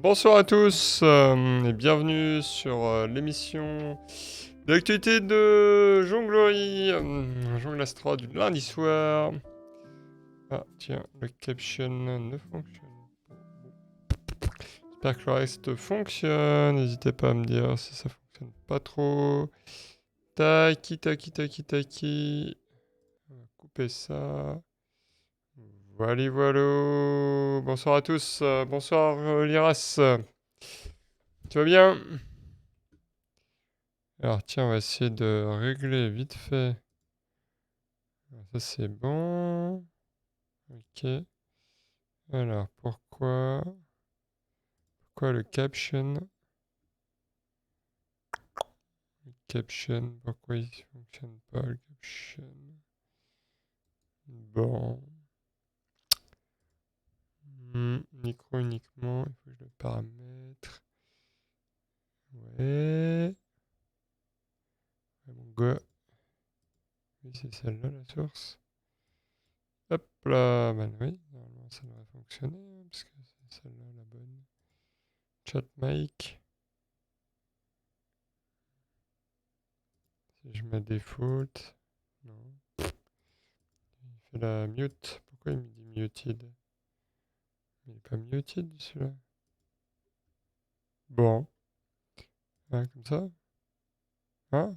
Bonsoir à tous et bienvenue sur l'émission de l'actualité de Jonglerie, Jongle Astra du lundi soir. Ah tiens, le caption ne fonctionne pas. J'espère que le reste fonctionne, n'hésitez pas à me dire si ça fonctionne pas trop. Taki, taki, taki, taki. On va couper ça. Voilà, voilà. Bonsoir à tous, bonsoir Liras. Tu vas bien? Alors tiens, on va essayer de régler vite fait. Ça c'est bon. Ok. Alors pourquoi le caption? Pourquoi il fonctionne pas le caption? Bon. Micro uniquement, il faut que je le paramètre. Ouais. Mon gars. Oui, c'est celle-là la source. Hop là. Ben oui, normalement ça devrait fonctionner, hein, parce que c'est celle-là la bonne. Chat mic. Si je mets default. Non. Il fait la mute. Pourquoi il me dit muted? Il n'est pas muted celui-là. Bon. Hein, comme ça? Hein?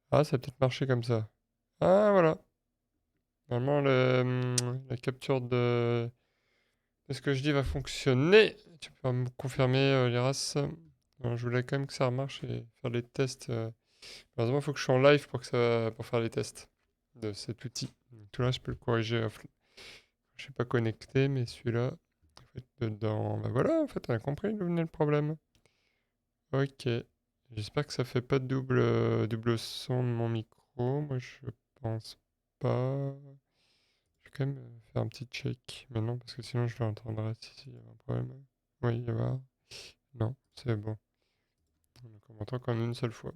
Ah, ça a peut-être marché comme ça. Ah, voilà. Normalement, la capture de ce que je dis va fonctionner. Tu peux me confirmer, les races. Je voulais quand même que ça remarche et faire les tests. Heureusement, il faut que je sois en live pour faire les tests de cet outil. Tout là, je peux le corriger je suis pas connecté, mais celui-là, en fait, dedans. Bah voilà, en fait, on a compris d'où venait le problème. Ok. J'espère que ça fait pas de double son de mon micro. Moi, je pense pas. Je vais quand même faire un petit check maintenant, parce que sinon, je l'entendrai si il y a un problème. Oui, il y a. Non, c'est bon. Donc, on m'entend qu'en une seule fois.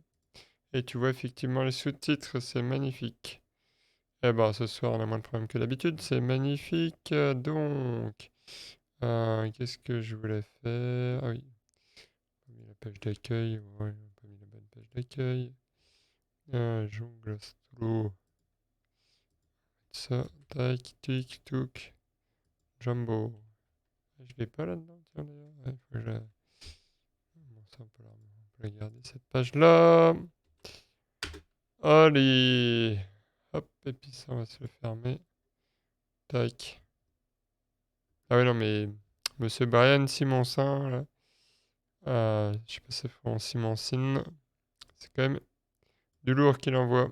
Et tu vois effectivement les sous-titres, c'est magnifique. Eh ben, ce soir, on a moins de problèmes que d'habitude, c'est magnifique. Donc, qu'est-ce que je voulais faire? Ah oui, on a mis la page d'accueil. Ouais, on n'a pas mis la bonne page d'accueil. Jongle Astro. Ça, tac, tic, touk. Jumbo. Je l'ai pas là-dedans, tiens d'ailleurs. Ouais, faut que je bon, ça, on peut la garder cette page-là. Allez. Hop, et puis ça, on va se le fermer. Tac. Ah ouais, non, mais Monsieur Brian Simonsin, là. Je sais pas si c'est en Simoncine. C'est quand même du lourd qu'il envoie.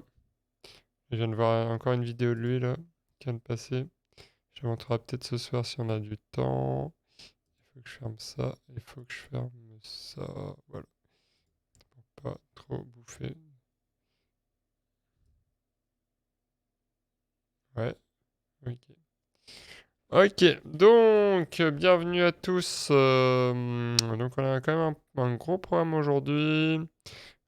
Je viens de voir encore une vidéo de lui, là, qui vient de passer. Je la montrerai peut-être ce soir si on a du temps. Il faut que je ferme ça. Il faut que je ferme ça. Voilà. Pour pas trop bouffer. Ouais. Ok. Ok. Donc, bienvenue à tous. Donc, on a quand même un gros programme aujourd'hui.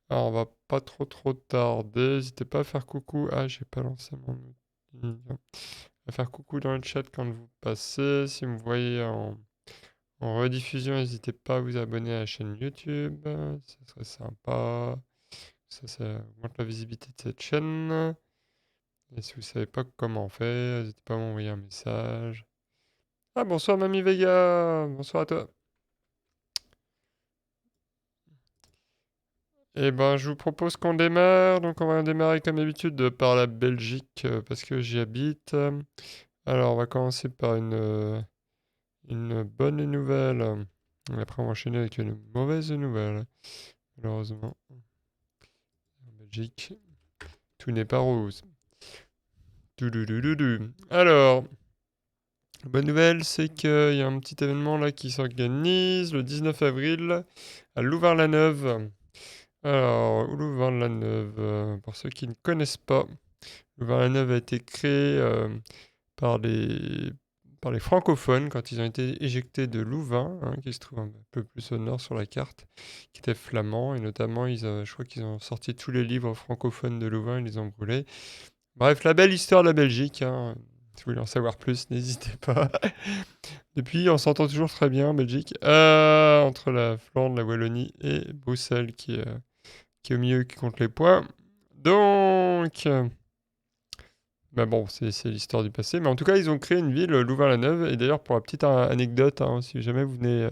Alors, on va pas trop tarder. N'hésitez pas à faire coucou. Ah, j'ai pas lancé mon outil. À faire coucou dans le chat quand vous passez. Si vous me voyez en rediffusion, n'hésitez pas à vous abonner à la chaîne YouTube. Ça serait sympa. Ça augmente la visibilité de cette chaîne. Et si vous savez pas comment on fait, n'hésitez pas à m'envoyer un message. Ah, bonsoir Mamie Vega. Bonsoir à toi. Eh ben, je vous propose qu'on démarre. Donc, on va démarrer comme d'habitude par la Belgique parce que j'y habite. Alors, on va commencer par une bonne nouvelle. Et après, on va enchaîner avec une mauvaise nouvelle. Malheureusement, en Belgique, tout n'est pas rose. Touloulouloulou. Alors, la bonne nouvelle, c'est qu'il y a un petit événement là qui s'organise le 19 avril à Louvain-la-Neuve. Alors, Louvain-la-Neuve, pour ceux qui ne connaissent pas, Louvain-la-Neuve a été créé par les francophones quand ils ont été éjectés de Louvain, hein, qui se trouve un peu plus au nord sur la carte, qui était flamand, et notamment, je crois qu'ils ont sorti tous les livres francophones de Louvain, ils les ont brûlés. Bref, la belle histoire de la Belgique, hein. Si vous voulez en savoir plus, n'hésitez pas. Et puis, on s'entend toujours très bien en Belgique, entre la Flandre, la Wallonie et Bruxelles qui est au milieu, qui compte les points. Donc, bah bon, c'est l'histoire du passé. Mais en tout cas, ils ont créé une ville, Louvain-la-Neuve. Et d'ailleurs, pour la petite anecdote, hein, si jamais vous venez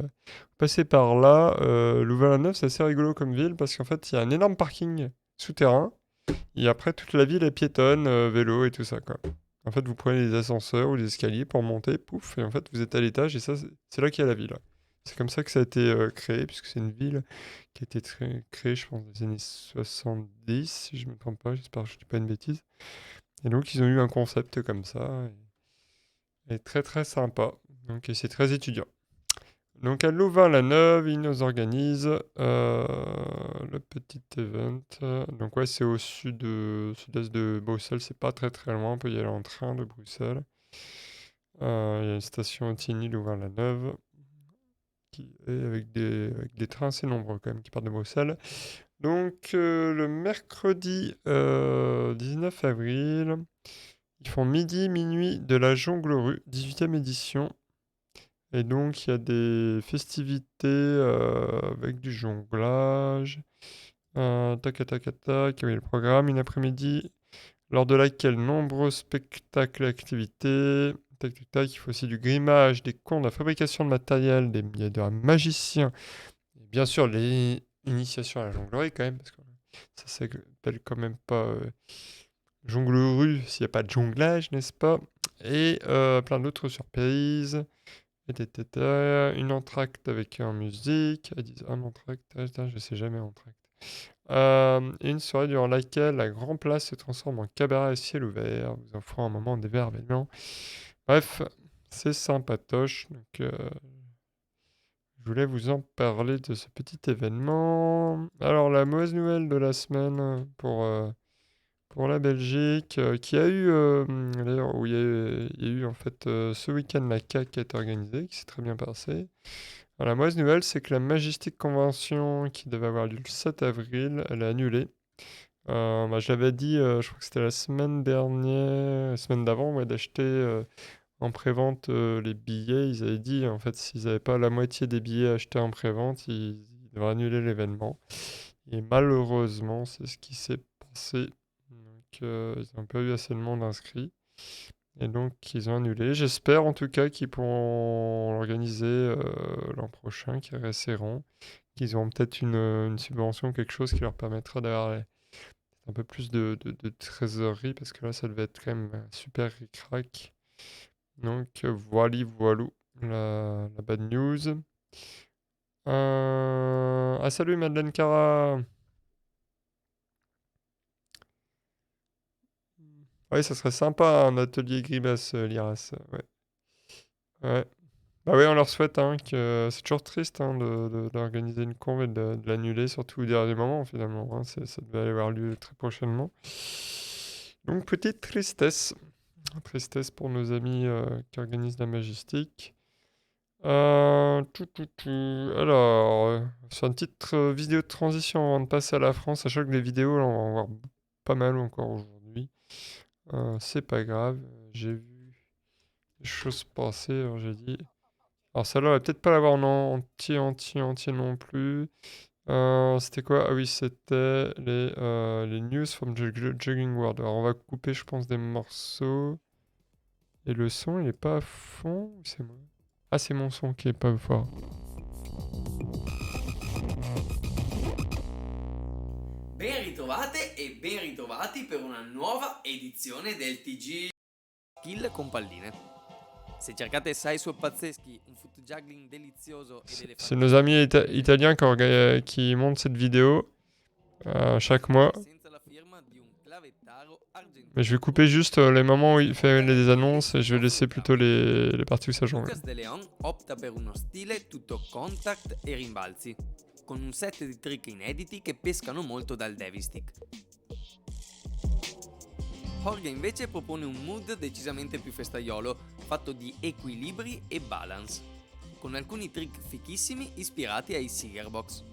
passer par là, Louvain-la-Neuve, c'est assez rigolo comme ville parce qu'en fait, il y a un énorme parking souterrain. Et après, toute la ville est piétonne, vélo et tout ça, quoi. En fait, vous prenez les ascenseurs ou les escaliers pour monter, pouf, et en fait, vous êtes à l'étage, et ça, c'est là qu'il y a la ville. C'est comme ça que ça a été créé, puisque c'est une ville qui a été créée, je pense, dans les années 70, si je ne me trompe pas, j'espère que je ne dis pas une bêtise. Et donc, ils ont eu un concept comme ça, et très très sympa. Donc, et c'est très étudiant. Donc à Louvain-la-Neuve, ils nous organisent le petit event. Donc ouais, c'est au sud-est de Bruxelles, c'est pas très très loin, on peut y aller en train de Bruxelles. Il y a une station Tigny Louvain-la-Neuve qui est avec des trains assez nombreux quand même qui partent de Bruxelles. Donc le mercredi 19 avril, ils font midi, minuit de la Jonglerue, 18e édition. Et donc, il y a des festivités avec du jonglage. Tac, tac, tac, tac. Oui, le programme, une après-midi, lors de laquelle nombreux spectacles et activités. Tac, tac, tac. Il faut aussi du grimage, des contes, de la fabrication de matériel, il y a un magicien. Et bien sûr, les initiations à la jonglerie, quand même, parce que ça s'appelle quand même pas jonglerue s'il n'y a pas de jonglage, n'est-ce pas? Et plein d'autres surprises. Une entracte avec en musique. Elles disent un entracte. Je sais jamais entracte. Et une soirée durant laquelle la Grand Place se transforme en cabaret à ciel ouvert, vous offrant un moment d'émerveillement. Bref, c'est sympatoche. Donc, je voulais vous en parler de ce petit événement. Alors, la mauvaise nouvelle de la semaine pour la Belgique, qui a eu, d'ailleurs, où il y a eu en fait ce week-end la CAC qui a été organisée, qui s'est très bien passé. Alors, la mauvaise nouvelle, c'est que la Majestic Convention, qui devait avoir lieu le 7 avril, elle est annulée. Bah, je l'avais dit, je crois que c'était la semaine dernière, la semaine d'avant, ouais, d'acheter en prévente les billets. Ils avaient dit, en fait, s'ils n'avaient pas la moitié des billets achetés en prévente, ils devraient annuler l'événement. Et malheureusement, c'est ce qui s'est passé. Donc, ils n'ont pas eu assez de monde inscrit. Et donc, ils ont annulé. J'espère en tout cas qu'ils pourront l'organiser l'an prochain, qu'ils réessaieront. Qu'ils auront peut-être une subvention, quelque chose qui leur permettra d'avoir un peu plus de trésorerie, parce que là, ça devait être quand même super ric-rac. Donc, voilou, la bad news. Ah, salut Madeleine Cara! Ouais, ça serait sympa un atelier grimace, Liras. Ouais. Ouais. Bah oui, on leur souhaite, hein, que c'est toujours triste hein, d'organiser une conve et de l'annuler, surtout au dernier moment finalement. Hein, ça devait aller avoir lieu très prochainement. Donc petite tristesse. Tristesse pour nos amis qui organisent la Majestic. Alors, sur une petite vidéo de transition avant de passer à la France, sachant que les vidéos, là, on va en voir pas mal encore aujourd'hui. C'est pas grave, j'ai vu des choses passer, alors j'ai dit. Alors celle-là, on va peut-être pas l'avoir en entier non plus. C'était quoi? Ah oui, c'était les news from Jogging World. Alors on va couper, je pense, des morceaux. Et le son, il est pas à fond? Ou c'est moi? Ah, c'est mon son qui est pas fort. Ben ritrovate e ben ritrovati per una nuova edizione del TG Skill con palline. Se cercate Sideswap pazzeschi, un foot juggling delizioso e delle C'est nos amis italiens qui montent cette vidéo chaque mois. senza la firma di un clavettaro argentino. Mais je vais couper juste les moments où il fait les annonces et je vais laisser plutôt les parties où ça jongle. Lucas De Leon opta per uno stile tutto contact e rimbalzi, con un set di trick inediti che pescano molto dal Devistick. Jorge invece propone un mood decisamente più festaiolo, fatto di equilibri e balance, con alcuni trick fichissimi ispirati ai Seagerbox.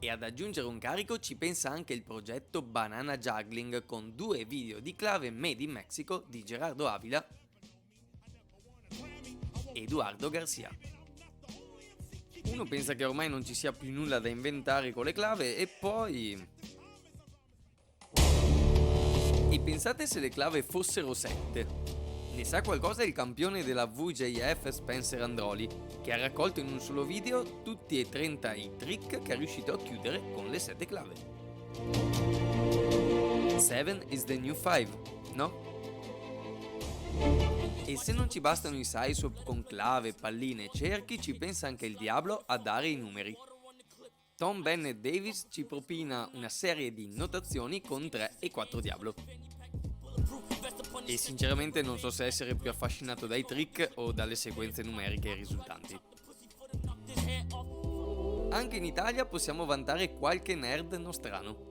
E ad aggiungere un carico ci pensa anche il progetto Banana Juggling con 2 video di clave made in Mexico di Gerardo Avila e Eduardo Garcia. Uno pensa che ormai non ci sia più nulla da inventare con le clave e poi... E pensate se le clave fossero 7? Ne sa qualcosa il campione della VJF Spencer Androli, che ha raccolto in un solo video tutti e 30 i trick che è riuscito a chiudere con le 7 clave. 7 is the new 5, no? E se non ci bastano i sideswap con clave, palline e cerchi, ci pensa anche il diavolo a dare i numeri. Tom Bennett Davis ci propina una serie di notazioni con 3 e 4 diavolo. E sinceramente non so se essere più affascinato dai trick o dalle sequenze numeriche risultanti. Anche in Italia possiamo vantare qualche nerd nostrano.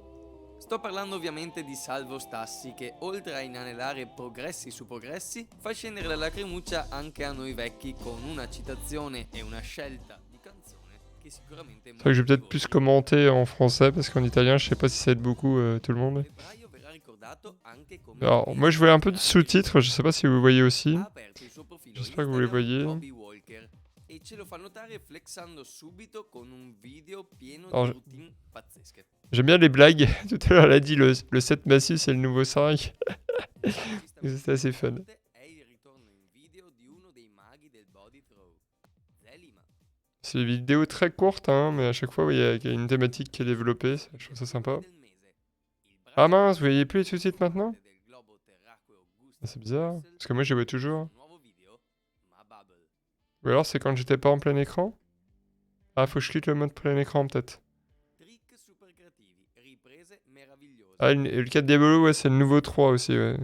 Sto parlando ovviamente di Salvo Stassi che oltre a inanellare progressi su progressi fa scendere la lacrimuccia anche a noi vecchi con una citazione e una scelta di canzone che sicuramente è C'est vrai que je vais peut-être plus commenter en français parce qu'en italien, je sais pas si ça aide beaucoup tout le monde. Alors, moi je voyais un peu de sous-titres, je sais pas si vous voyez aussi. J'espère que vous les voyez. Alors, j'aime bien les blagues. Tout à l'heure, elle a dit le 7 massif, c'est le nouveau 5. C'était assez fun. C'est des vidéos très courtes, hein, mais à chaque fois, il y a une thématique qui est développée. Je trouve ça sympa. Ah mince, vous voyez plus les sous-titres maintenant? Ah, c'est bizarre, parce que moi, je les vois toujours. Ou alors, c'est quand j'étais pas en plein écran? Ah, faut que je clique le mode plein écran, peut-être. Ah, le 4 Diabolo, ouais, c'est le nouveau 3 aussi, ouais.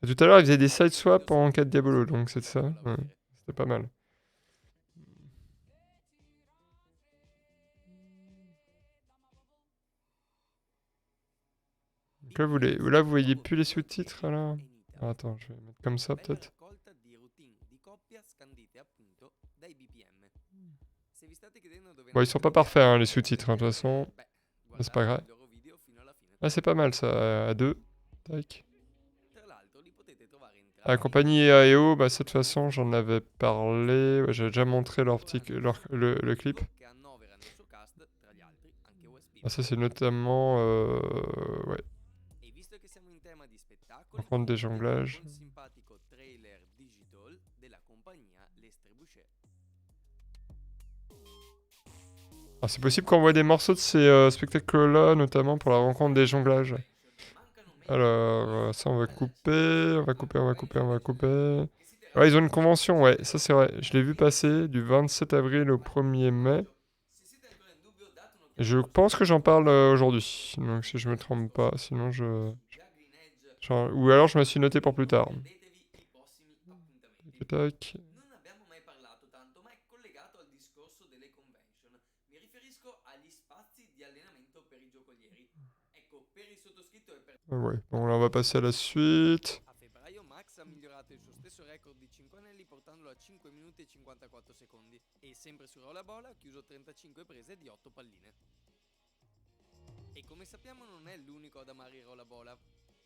Et tout à l'heure, il faisait des side swaps en 4 Diabolo, donc c'est ça. Ouais, c'était pas mal. Donc là, vous voyez plus les sous-titres, là? Ah, attends, je vais mettre comme ça, peut-être. Bon, ils sont pas parfaits, hein, les sous-titres, hein, de toute façon. Mais c'est pas grave. Ah, c'est pas mal, ça, à 2. Tac. La compagnie EAEO, bah, ça, de toute façon, j'en avais parlé. Ouais, j'avais déjà montré le clip. Ah, ça, c'est notamment... ouais. Rencontre des jonglages. Ah, c'est possible qu'on voit des morceaux de ces spectacles-là, notamment pour la rencontre des jonglages. Alors, ça, on va couper, on va couper, on va couper, on va couper. Ouais, ils ont une convention, ouais, ça c'est vrai. Je l'ai vu passer du 27 avril au 1er mai. Et je pense que j'en parle aujourd'hui, donc si je me trompe pas, sinon ou alors je me suis noté pour plus tard. Tac. Ouais, bon là on va passer à la suite. A febbraio Max ha migliorato il suo stesso record di 5 anelli portandolo a 5 minuti e 54 secondi e sempre su Rollabola ha chiuso 35 prese di 8 palline. E come sappiamo non è l'unico ad amare il Rollabola.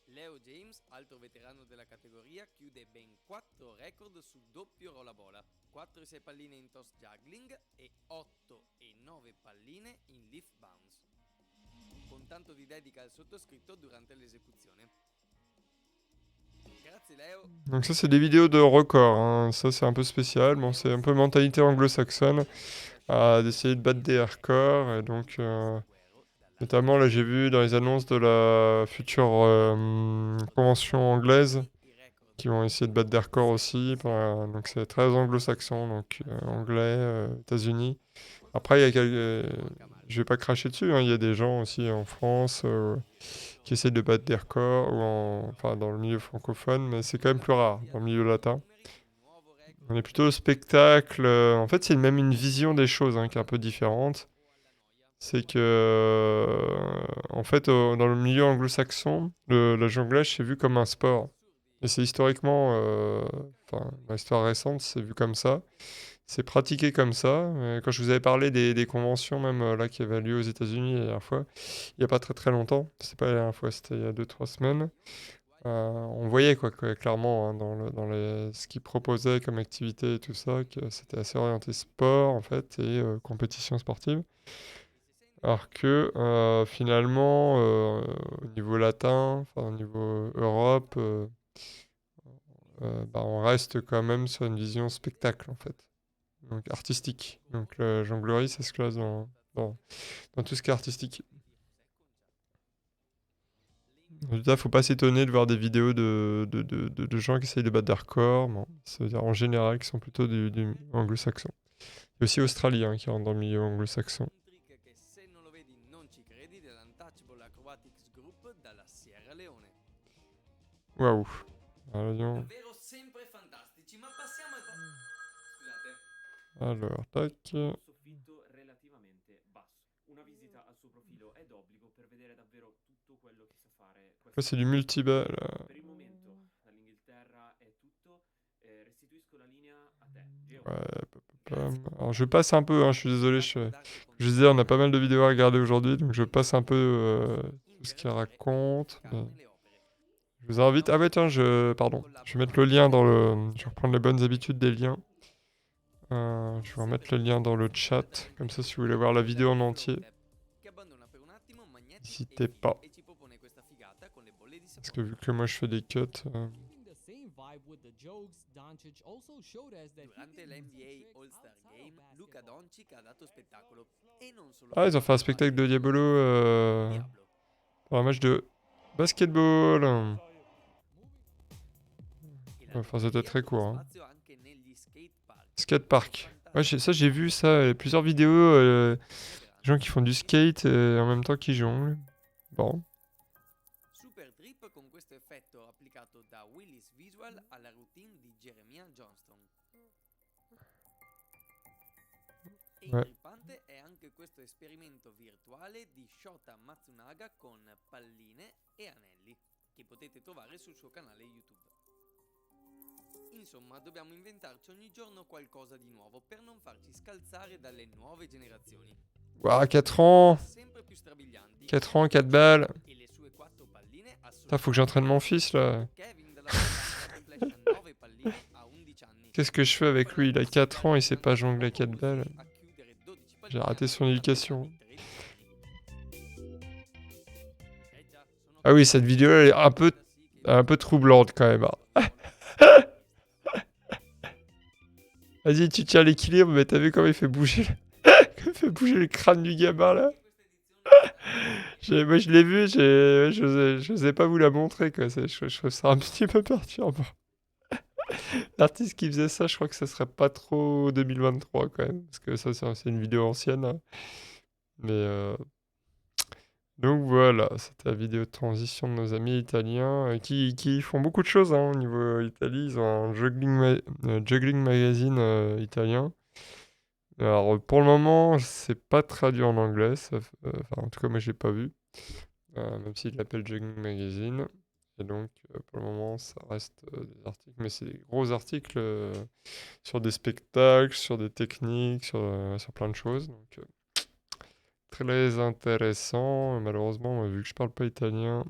Leo James, altro veterano della categoria, chiude ben 4 record su doppio Rollabola, 4 e 6 palline in toss juggling e 8 e 9 palline in leaf bounce. Con tanto di dedica al sottoscritto durante l'esecuzione. Grazie Leo. Donc ça c'est des vidéos de record, hein. Ça c'est un peu spécial, bon c'est un peu mentalité anglo-saxonne, d'essayer de battre des records, et donc notamment là j'ai vu dans les annonces de la future convention anglaise, qui vont essayer de battre des records aussi, donc c'est très anglo-saxon, donc anglais, États-Unis. Après, je vais pas cracher dessus, hein. Il y a des gens aussi en France qui essaient de battre des records, enfin dans le milieu francophone, mais c'est quand même plus rare dans le milieu latin. On est plutôt au spectacle. En fait, c'est même une vision des choses hein, qui est un peu différente. C'est que, en fait, dans le milieu anglo-saxon, la jonglage c'est vu comme un sport. Et c'est historiquement, enfin, l'histoire récente, c'est vu comme ça. C'est pratiqué comme ça. Quand je vous avais parlé des conventions même là qui avaient lieu aux États-Unis la dernière fois, il n'y a pas très très longtemps, c'est pas la dernière fois, c'était il y a 2-3 semaines, on voyait quoi, clairement hein, ce qu'ils proposaient comme activité et tout ça, que c'était assez orienté sport en fait et compétition sportive. Alors que finalement, au niveau latin, enfin au niveau Europe, bah, on reste quand même sur une vision spectacle en fait, donc artistique. Donc la jonglerie, ça se classe dans tout ce qui est artistique. Résultat, faut pas s'étonner de voir des vidéos de gens qui essayent de battre des records. Bon, c'est-à-dire en général qui sont plutôt du anglo-saxon. Il y a aussi australiens qui rentrent dans le milieu anglo-saxon. Waouh. Davvero sempre fantastici, ma passiamo al... Scusate. Alors, tac. Soffitto relativamente basso. Una visita al suo profilo è d'obbligo per vedere davvero tutto quello che sa fare Là, c'est du multiball. Per il momento, dall'Inghilterra è tutto. Restituisco la linea a te, Geo. Ouais, alors je passe un peu, hein, je suis désolé. Je disais, on a pas mal de vidéos à regarder aujourd'hui, donc je passe un peu tout ce qu'il raconte. Mais je vous invite. Ah ouais, tiens, pardon. Je vais mettre le lien dans le. Je vais reprendre les bonnes habitudes des liens. Je vais remettre le lien dans le chat, comme ça si vous voulez voir la vidéo en entier, n'hésitez pas. Parce que vu que moi je fais des cuts... Durante la NBA All-Star Game, Luka Doncic ha dato spettacolo. E non solo Ah, ils ont fait un spectacle de Diabolo Diablo. pour un match de basketball. Enfin, c'était très court. Hein. Skatepark. Ouais, ça j'ai vu ça, plusieurs vidéos, des gens qui font du skate et en même temps qui jonglent. Bon. Super trip con questo effetto applicato da Willis Visual alla routine di Jeremiah Johnston. E intrippante è anche questo esperimento virtuale di Shota Matsunaga con palline e anelli, che potete trovare sul suo canale YouTube. Insomma, dobbiamo inventarci ogni giorno qualcosa di nuovo per non farci scalzare dalle nuove generazioni. Waouh, 4 ans. Sempre più strabilianti. 4 ans, 4 balles. E le sue 4 palline Putain, faut que j'entraîne mon fils là. Kevin dalla Completion 9 palline a 11 anni. Qu'est-ce que je fais avec lui? Il a 4 ans, il sait pas jongler à 4 balles. J'ai raté son éducation. Ah oui, cette vidéo elle est un peu troublante quand même. Hein. Vas-y, tu tiens l'équilibre, mais t'as vu comment il fait bouger le crâne du gamin là? Moi je l'ai vu, je n'osais pas vous la montrer quoi. Je trouve ça un petit peu perturbant. L'artiste qui faisait ça, je crois que ça serait pas trop 2023 quand même, parce que ça c'est une vidéo ancienne. Hein. Mais donc voilà, c'était la vidéo de transition de nos amis italiens qui font beaucoup de choses hein, au niveau Italie. Ils ont un juggling magazine italien. Alors pour le moment, c'est pas traduit en anglais, enfin en tout cas moi j'ai pas vu, même s'il l'appelle Juggling Magazine. Et donc pour le moment ça reste des articles, mais c'est des gros articles sur des spectacles, sur des techniques, sur plein de choses. Donc très intéressant. Malheureusement, vu que je parle pas italien,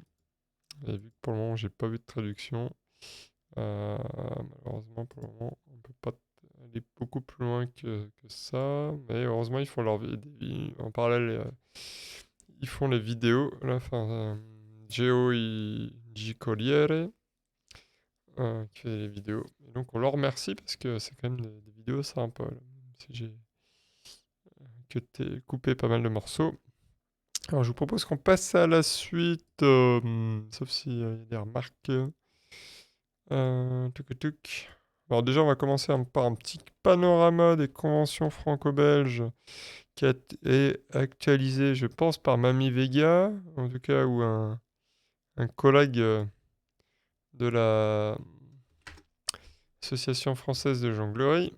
et vu que pour le moment j'ai pas vu de traduction, malheureusement pour le moment on peut pas aller beaucoup plus loin que ça. Mais heureusement ils font en parallèle, ils font les vidéos. Là, enfin, Geo Colliere qui fait les vidéos. Et donc on leur remercie parce que c'est quand même des vidéos sympas. Là. Si j'ai coupé pas mal de morceaux. Alors je vous propose qu'on passe à la suite, sauf s'il y a des remarques. Tuc. Alors déjà on va commencer par un petit panorama des conventions franco-belges qui est actualisé, je pense, par Mamie Vega, en tout cas, ou un collègue de la Association française de jonglerie.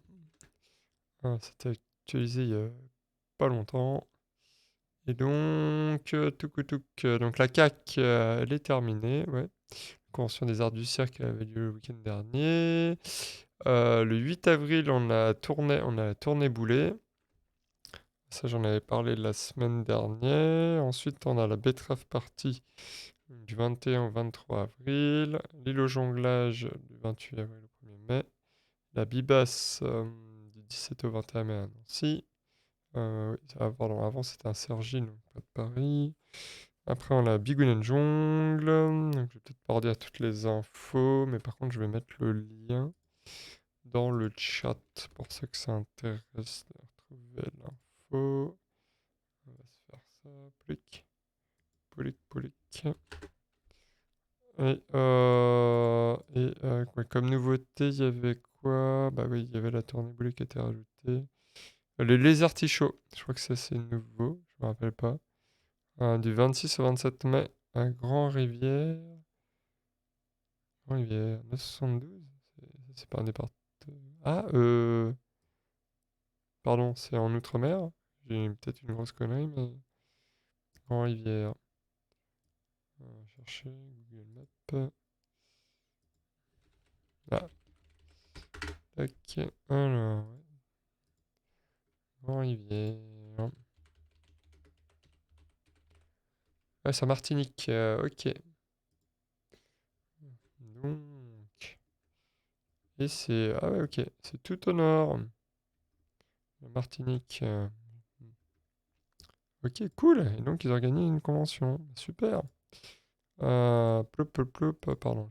C'était actualisé il y a pas longtemps. Et donc, donc la CAC, elle est terminée, ouais. La Convention des arts du cirque avait lieu le week-end dernier. Le 8 avril, on a la tournée boulet. Ça, j'en avais parlé la semaine dernière. Ensuite, on a la betterave party du 21 au 23 avril. L'île au jonglage du 28 avril au 1er mai. La Bibasse du 17 au 21 mai à Nancy. Oui, pardon, avant c'était un Cergy, donc pas de Paris. Après, on a Bigouden Jongle. Donc, je vais peut-être pas redire toutes les infos, mais par contre, je vais mettre le lien dans le chat pour ceux que ça intéresse de retrouver l'info. On va se faire ça. Plic, plic, plic. Quoi, comme nouveauté, il y avait quoi? Bah oui, il y avait la tournée boulet qui a été rajoutée. Les artichauts, je crois que ça c'est nouveau, je me rappelle pas. Du 26 au 27 mai à Grand-Rivière. Grand-Rivière, 972? C'est pas un département. Ah, pardon, c'est en Outre-mer. J'ai peut-être une grosse connerie, mais Grand-Rivière. On va chercher Google Maps. Ah, tac. Alors, ouais. Grand-Rivière. Ah, c'est en Martinique. Ok. Donc. Et c'est. Ah ouais, ok. C'est tout au nord. La Martinique. Ok, cool. Et donc, ils organisent une convention. Super. Pardon,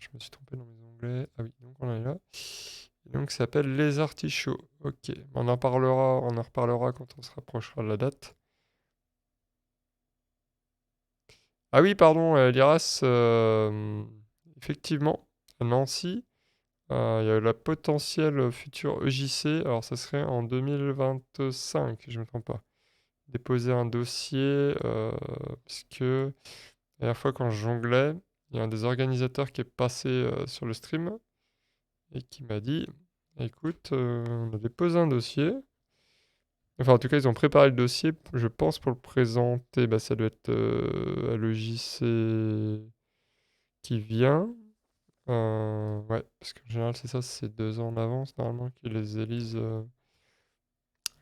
je me suis trompé dans mes onglets. Ah oui, donc on est là. Et donc, ça s'appelle Les Artichauts. Ok. On en reparlera quand on se rapprochera de la date. Ah oui, pardon, l'IRAS, effectivement, à Nancy, il y a la potentielle future EJC. Alors, ça serait en 2025, si je ne me trompe pas. Déposer un dossier, puisque la dernière fois quand je jonglais, il y a un des organisateurs qui est passé sur le stream et qui m'a dit, écoute, on a déposé un dossier. Enfin, en tout cas, ils ont préparé le dossier, je pense, pour le présenter. Bah, ça doit être à l'EJC qui vient. Ouais, parce qu'en général, c'est ça, c'est 2 ans en avance, normalement, qu'ils les élisent.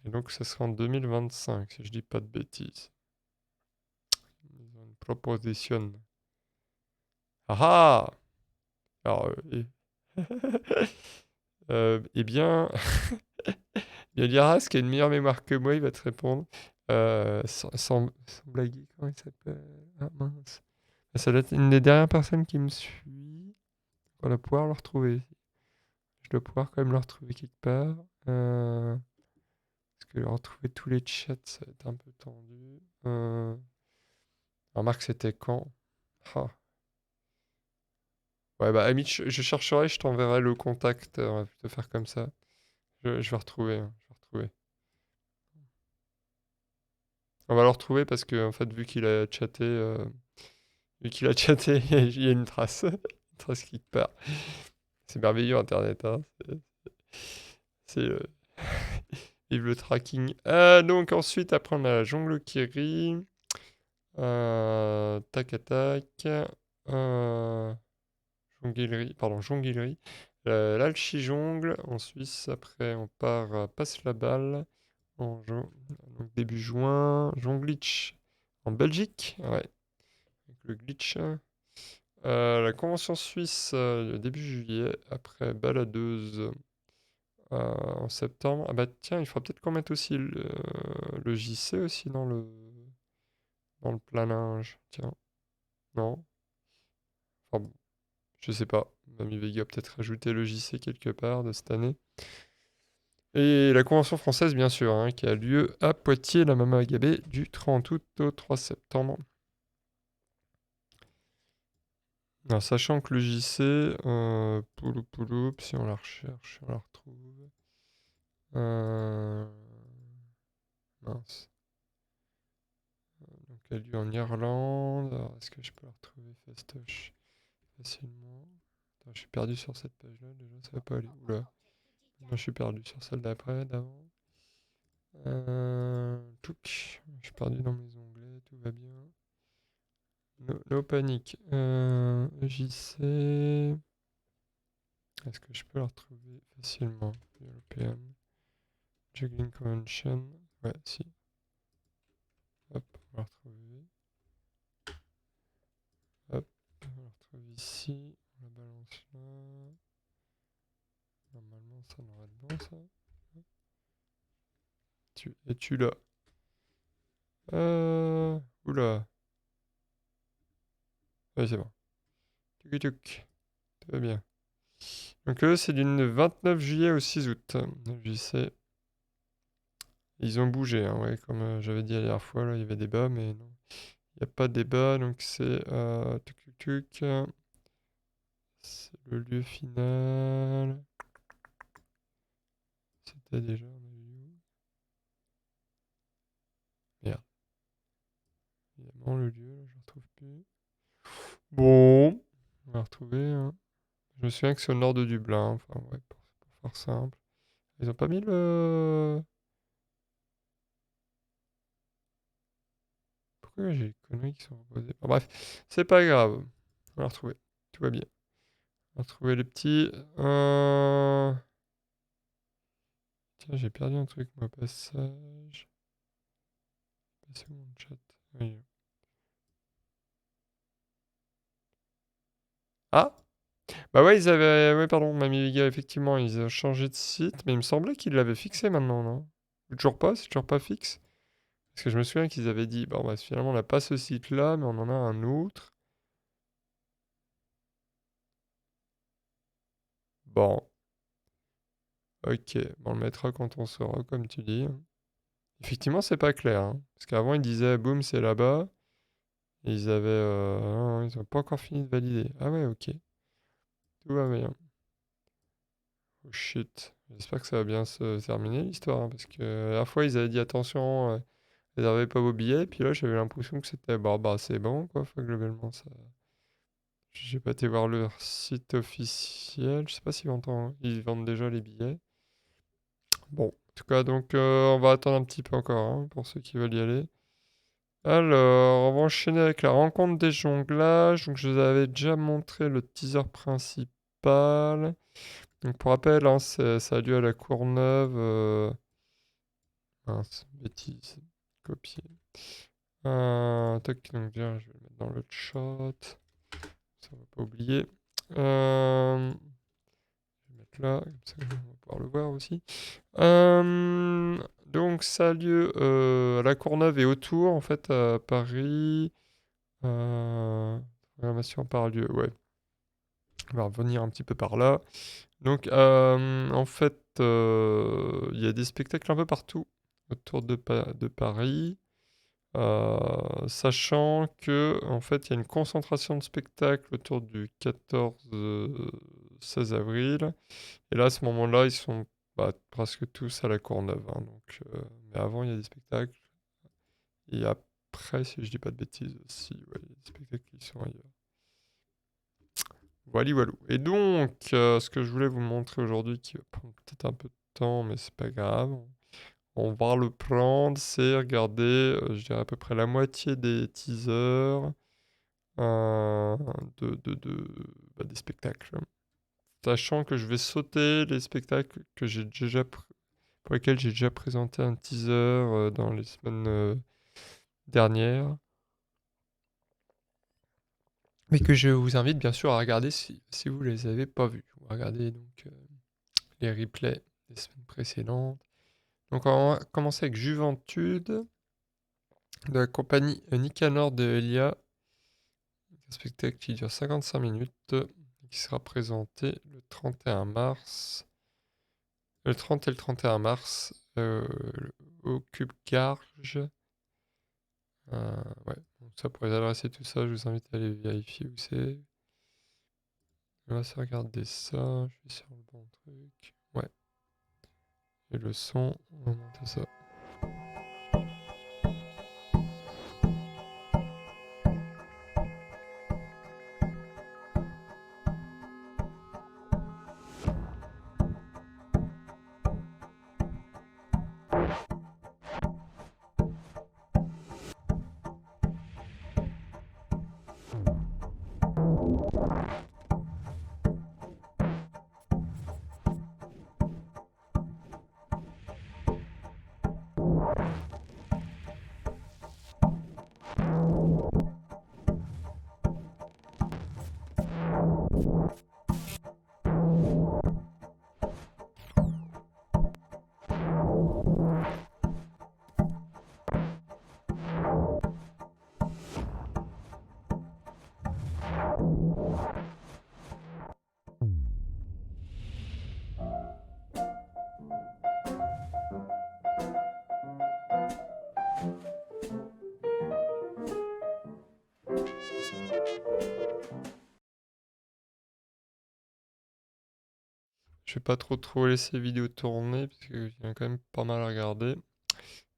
Et donc, ça sera en 2025, si je dis pas de bêtises. Ils ont une proposition. Ah ah! Alors, eh bien, il y a Liras qui a une meilleure mémoire que moi, il va te répondre. Sans blaguer, comment il s'appelle? Ah mince. Ça doit être une des dernières personnes qui me suit. On va pouvoir le retrouver. Je dois pouvoir quand même le retrouver quelque part. Parce que retrouver tous les chats, ça va être un peu tendu. Remarque, c'était quand? Ah. Ouais, bah, Amit, je chercherai, je t'enverrai le contact. On va plutôt faire comme ça. Je vais retrouver, hein, je vais retrouver. On va le retrouver parce que, en fait, vu qu'il a chatté, il y a une trace. Une trace qui part. C'est merveilleux, Internet, hein. C'est vive le tracking. Donc, ensuite, après, on a la jungle qui rit. Tac à tac. Jonguillerie, pardon, Jonguillerie. L'Alchi-Jongle en Suisse. Après, on part à Passe-la-Balle donc début juin. Jonglitch en Belgique. Ouais, avec le glitch. La convention suisse début juillet. Après, baladeuse en septembre. Ah bah tiens, il faudra peut-être qu'on mette aussi le JC aussi dans le planage. Tiens, non? Enfin, bon, je sais pas. Mamie Vega a peut-être rajouté le JC quelque part de cette année. Et la Convention française, bien sûr, hein, qui a lieu à Poitiers, la Mama Agabé, du 30 août au 3 septembre. Alors, sachant que le JC, pouloup, si on la recherche, si on la retrouve. Mince. Donc, elle a lieu en Irlande. Alors, est-ce que je peux la retrouver fastoche facilement? Attends, je suis perdu sur cette page-là, déjà, ça va pas aller. Oula. Moi, je suis perdu sur celle d'après, d'avant. Je suis perdu dans mes onglets, tout va bien. No panique. JC. Est-ce que je peux la retrouver facilement? European Juggling Convention. Ouais, si. Hop, on va la retrouver. Hop, on la retrouve ici. On la balance là. Normalement, ça devrait être bon, ça. Es-tu là? Oula. Oui, c'est bon. Tuc, tuc. Tout va bien. Donc eux, c'est du 29 juillet au 6 août. Je sais. Ils ont bougé, hein, ouais, comme j'avais dit la dernière fois, là, il y avait débat, mais non. Il n'y a pas de débat, donc c'est tuc, tuc, tuc. C'est le lieu final. C'était déjà, on a vu où? Merde. Évidemment, le lieu, là, je ne retrouve plus. Bon, on va retrouver. Hein. Je me souviens que c'est au nord de Dublin. Enfin, ouais, pour faire simple. Ils ont pas mis le. Pourquoi j'ai des conneries qui sont reposées? Bon, bref, c'est pas grave. On va retrouver. Tout va bien. On va retrouver les petits. Tiens, j'ai perdu un truc, moi, passage. Passez mon chat. Oui. Ah! Bah ouais, ils avaient. Ouais, pardon, Mamie Vega, effectivement, ils ont changé de site, mais il me semblait qu'ils l'avaient fixé maintenant, non? Ou toujours pas? C'est toujours pas fixe? Parce que je me souviens qu'ils avaient dit, bon, bah finalement, on n'a pas ce site-là, mais on en a un autre. Bon. Ok, bon, on le mettra quand on saura, comme tu dis. Effectivement, c'est pas clair, hein, parce qu'avant, ils disaient, boum, c'est là-bas. Et ils avaient. Non, ils ont pas encore fini de valider. Ah ouais, ok. Tout va bien. Oh shit. J'espère que ça va bien se terminer l'histoire, hein, parce que la dernière fois ils avaient dit attention, réservez pas vos billets, puis là j'avais l'impression que c'était bon, bah c'est bon quoi, enfin, globalement ça. J'ai pas été voir leur site officiel, je sais pas s'ils ils vendent déjà les billets. Bon, en tout cas donc on va attendre un petit peu encore hein, pour ceux qui veulent y aller. Alors, on va enchaîner avec la rencontre des jonglages. Donc je vous avais déjà montré le teaser principal. Donc pour rappel, hein, ça a lieu à la Courneuve. Mince, bêtise. Copier. Tac, donc bien, je vais le mettre dans le chat. Ça on va pas oublier. Je vais le mettre là, comme ça on va pouvoir le voir aussi. Donc ça a lieu à la Courneuve et autour, en fait, à Paris. Programmation par lieu, ouais. On va revenir un petit peu par là. Donc, en fait, il y a des spectacles un peu partout autour de Paris, sachant que en fait, il y a une concentration de spectacles autour du 14-16 avril. Et là, à ce moment-là, ils sont presque tous à la Courneuve. Hein, donc, mais avant, il y a des spectacles. Et après, si je dis pas de bêtises, aussi, ouais, il y a des spectacles qui sont ailleurs. Voilà, voilà. Et donc, ce que je voulais vous montrer aujourd'hui, qui va prendre peut-être un peu de temps, mais c'est pas grave. On va le prendre, c'est regarder, je dirais à peu près la moitié des teasers euh, des spectacles. Sachant que je vais sauter les spectacles que j'ai déjà pour lesquels j'ai déjà présenté un teaser dans les semaines dernières. Mais que je vous invite bien sûr à regarder si vous les avez pas vus. Regardez donc les replays des semaines précédentes. Donc on va commencer avec Juventude de la compagnie Nicanor de Elia. Un spectacle qui dure 55 minutes et qui sera présenté le 31 mars. Le 30 et le 31 mars au Cube Garge. Ouais, donc ça pour les adresser tout ça, je vous invite à aller vérifier où c'est. On va se regarder ça, je suis sur le bon truc. Ouais. Et le son, on va monter ça. Je vais pas trop laisser vidéo tourner, parce qu'il y en a quand même pas mal à regarder.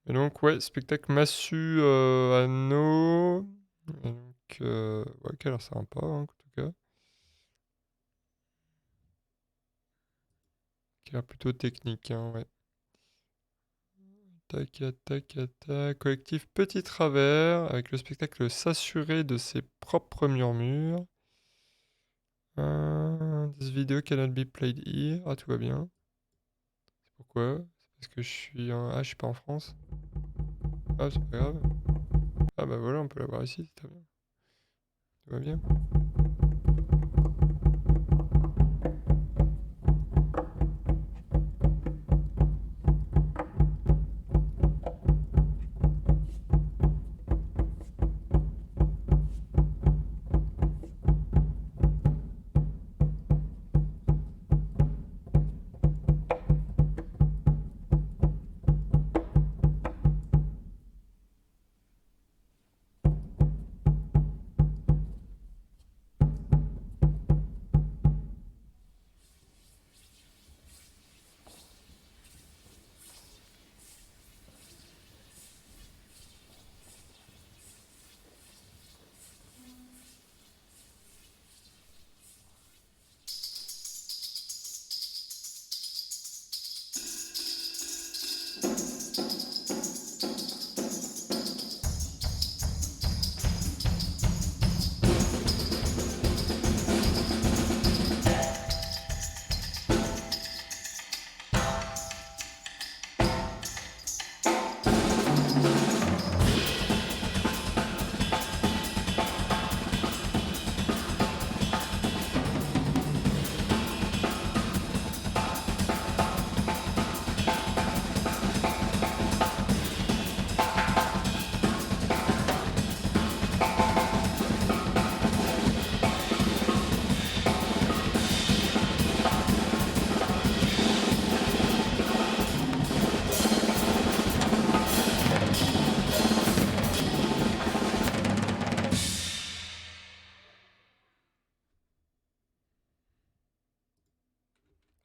Et donc, ouais, spectacle Massu Anneau. Et donc, ouais, qui a l'air sympa, hein, en tout cas. Qui a l'air plutôt technique, hein, ouais. Tac, tac, tac. Collectif Petit Travers, avec le spectacle S'assurer de ses propres murmures. This video cannot be played here. Ah, tout va bien. Pourquoi? C'est parce que je suis pas en France. Ah, c'est pas grave. Ah bah voilà, on peut la voir ici, c'est très bien. Tout va bien.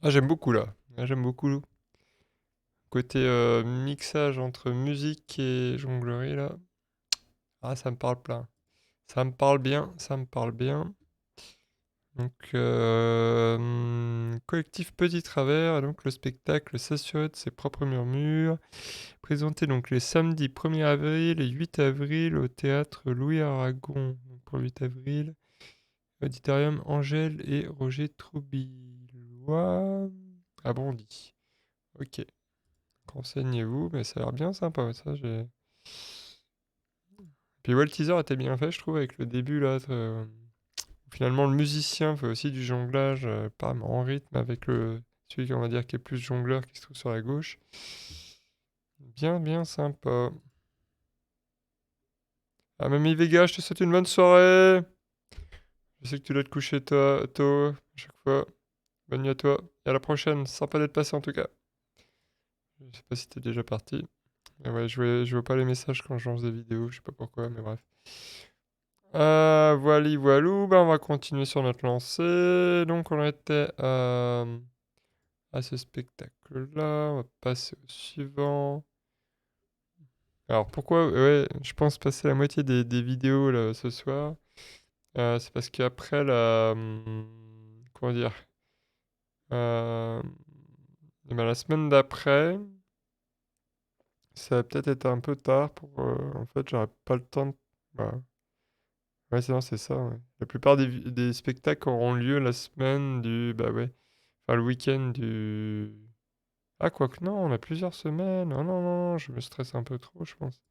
Ah, j'aime beaucoup là. Ah, j'aime beaucoup. Côté mixage entre musique et jonglerie là. Ah, ça me parle plein. Ça me parle bien, ça me parle bien. Donc, collectif Petit Travers, et donc le spectacle S'assurer de ses propres murmures, présenté donc les samedis 1er avril et 8 avril au théâtre Louis Aragon. Donc pour le 8 avril, auditorium Angèle et Roger Troubillois à Bondy. Ok, renseignez-vous, mais ça a l'air bien sympa, ouais, ça j'ai... Puis ouais, le teaser était bien fait, je trouve, avec le début là. Finalement, le musicien fait aussi du jonglage, pas en rythme avec celui qu'on va dire qui est plus jongleur qui se trouve sur la gauche. Bien, bien sympa. Ah, Mamie Vega, je te souhaite une bonne soirée. Je sais que tu dois te coucher tôt, à chaque fois. Bonne nuit à toi. Et à la prochaine. Sympa d'être passé en tout cas. Je sais pas si t'es déjà parti. Mais ouais, je vois pas les messages quand je lance des vidéos. Je sais pas pourquoi, mais bref. Voilà, voilou. Bah, on va continuer sur notre lancée. Donc, on était à ce spectacle-là. On va passer au suivant. Alors, pourquoi, ouais, je pense passer la moitié des vidéos là, ce soir. C'est parce qu'après comment dire? Euh, et ben, la semaine d'après, ça va peut-être être un peu tard pour. En fait, j'aurai pas le temps de. Bah, ouais, c'est ça. Ouais. La plupart des spectacles auront lieu la semaine du. Bah ouais. Enfin, le week-end du. Ah, quoique non, on a plusieurs semaines. Oh non, non, je me stresse un peu trop, je pense.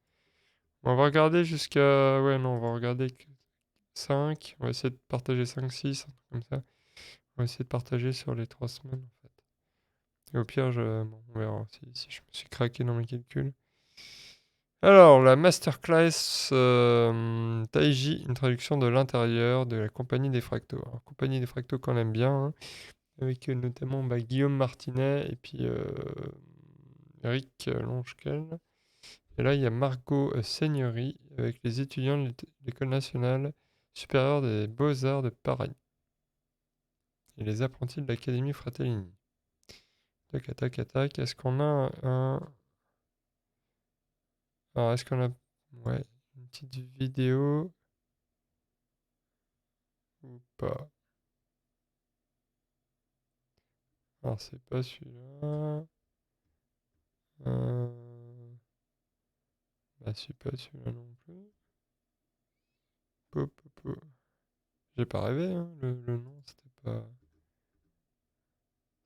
On va regarder jusqu'à. Ouais, non, on va regarder 5. On va essayer de partager 5, 6, un truc comme ça. On va essayer de partager sur les 3 semaines, en fait. Et au pire, bon, on verra si je me suis craqué dans mes calculs. Alors, la masterclass Taiji, une traduction de l'intérieur de la Compagnie des Fractaux. Alors, Compagnie des Fractaux qu'on aime bien, hein, avec notamment Guillaume Martinet et puis Eric Lonchkel. Et là, il y a Margot Seigneury avec les étudiants de l'École nationale supérieure des beaux-arts de Paris et les apprentis de l'Académie Fratellini. Tac, tac, tac. Est-ce qu'on a un... Alors, est-ce qu'on a... Ouais, une petite vidéo ou pas? Alors, c'est pas celui-là. Euh... Bah, c'est pas celui-là non plus. J'ai pas rêvé, hein. Le nom, c'était pas...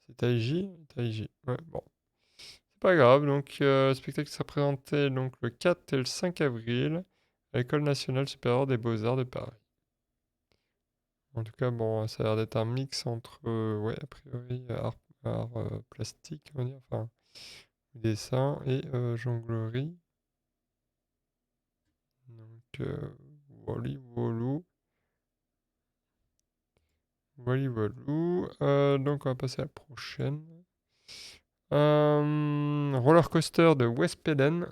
C'est Taiji? Taiji. Ouais, bon. C'est pas grave. Donc, le spectacle sera présenté donc, le 4 et le 5 avril à l'École nationale supérieure des beaux-arts de Paris. En tout cas, bon, ça a l'air d'être un mix entre, ouais, a priori, art plastique, on va dire, enfin, dessin et jonglerie. Donc, voilou. Donc, on va passer à la prochaine. Roller coaster de Westpeden.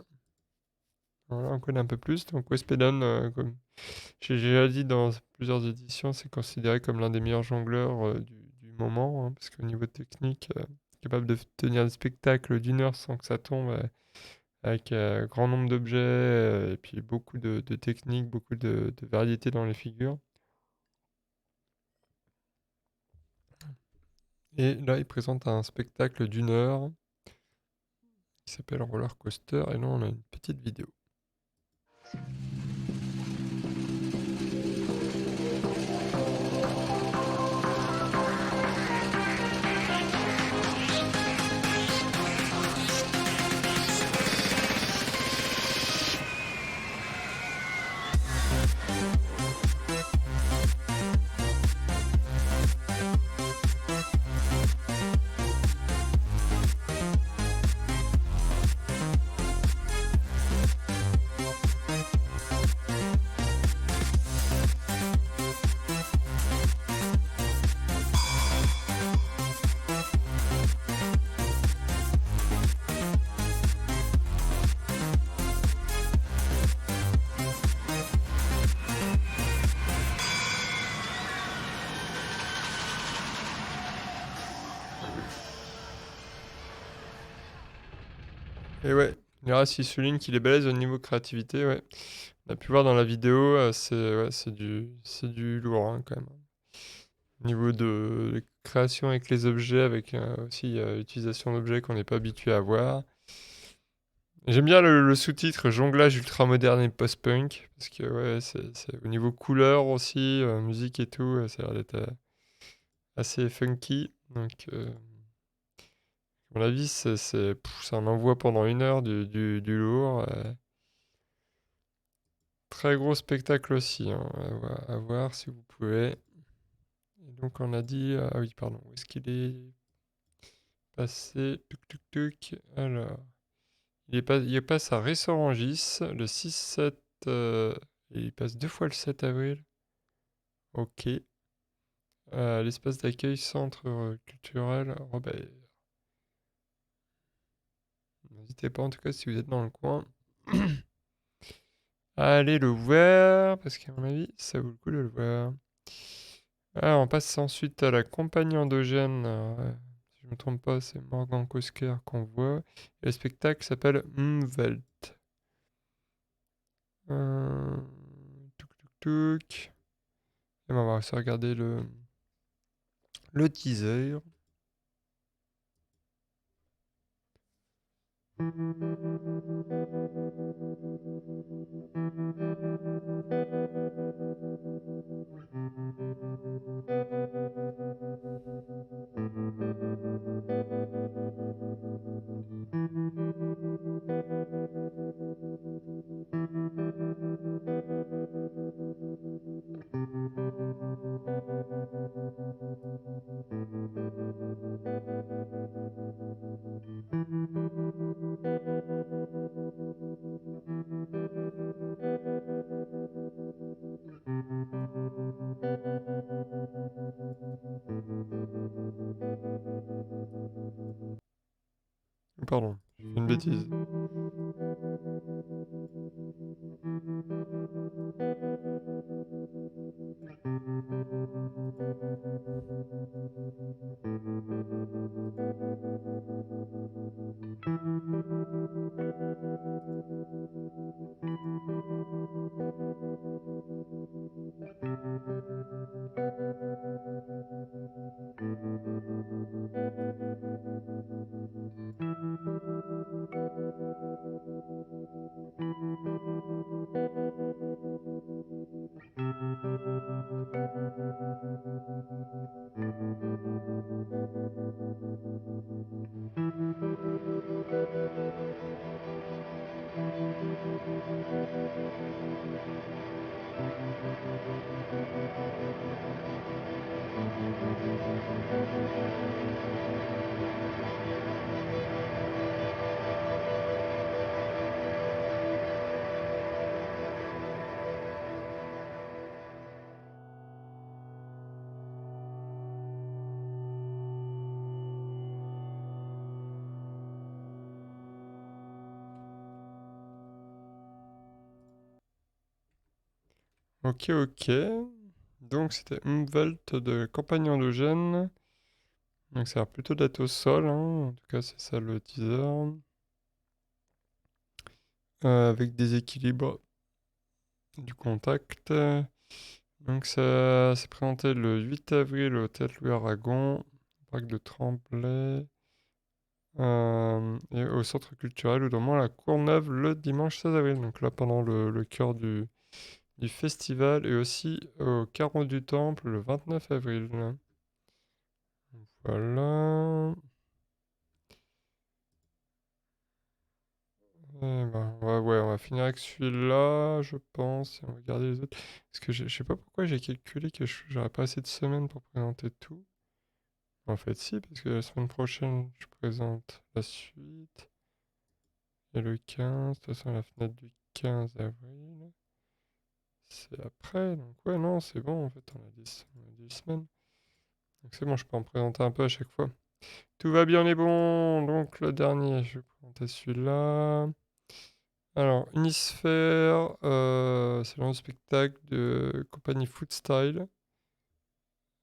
Voilà, on connaît un peu plus. Donc, Westpeden, comme j'ai déjà dit dans plusieurs éditions, c'est considéré comme l'un des meilleurs jongleurs du moment, hein, parce qu'au niveau technique, capable de tenir des spectacles d'une heure sans que ça tombe, avec un grand nombre d'objets, et puis beaucoup de techniques, beaucoup de variété dans les figures. Et là, il présente un spectacle d'une heure qui s'appelle Roller Coaster, et là, on a une petite vidéo. Et ouais, là, s'il souligne qu'il est balèze au niveau créativité, ouais. On a pu voir dans la vidéo, c'est du lourd, hein, quand même. Au niveau de création avec les objets, avec aussi utilisation d'objets qu'on n'est pas habitué à voir. J'aime bien le sous-titre jonglage ultra moderne et post-punk, parce que ouais, c'est au niveau couleur aussi, musique et tout, ça a l'air d'être assez funky. Donc, à mon avis, ça en envoie pendant une heure du lourd. Très gros spectacle aussi, hein, à voir si vous pouvez. Et donc on a dit... Ah oui, pardon, où est-ce qu'il est passé? Tuc, tuc, tuc. Alors, il passe à Ressorangis le 6-7... il passe deux fois le 7 avril. Ok. L'espace d'accueil centre culturel Robert. N'hésitez pas en tout cas si vous êtes dans le coin. Allez le voir, parce qu'à mon avis, ça vaut le coup de le voir. On passe ensuite à la compagnie endogène. Si je ne me trompe pas, c'est Morgan Kosker qu'on voit. Et le spectacle s'appelle Umwelt. Touc, touc, touc. Et ben, on va aussi regarder le teaser. Pardon, j'ai fait une bêtise. Ok, ok. Donc c'était Umwelt de campagne endogène. Donc ça a l'air plutôt d'être au sol, hein. En tout cas, c'est ça le teaser. Avec des équilibres du contact. Donc ça s'est présenté le 8 avril au Théâtre Louis Aragon, au parc de Tremblay, et au Centre culturel ou dans la Courneuve le dimanche 16 avril. Donc là, pendant le cœur du festival, et aussi au Carreau du Temple le 29 avril. Voilà. Ben, ouais, on va finir avec celui-là, je pense, et on va garder les autres. Parce que je sais pas pourquoi j'ai calculé que j'aurais pas assez de semaines pour présenter tout. En fait, si, parce que la semaine prochaine, je présente la suite. Et le 15, de toute façon, la fenêtre du 15 avril, c'est après. Donc, ouais, non, c'est bon, en fait, on a 10 semaines. Donc, c'est bon, je peux en présenter un peu à chaque fois. Tout va bien, on est bon. Donc, le dernier, je vais présenter celui-là. Alors, Unisphère, c'est le spectacle de compagnie Foodstyle.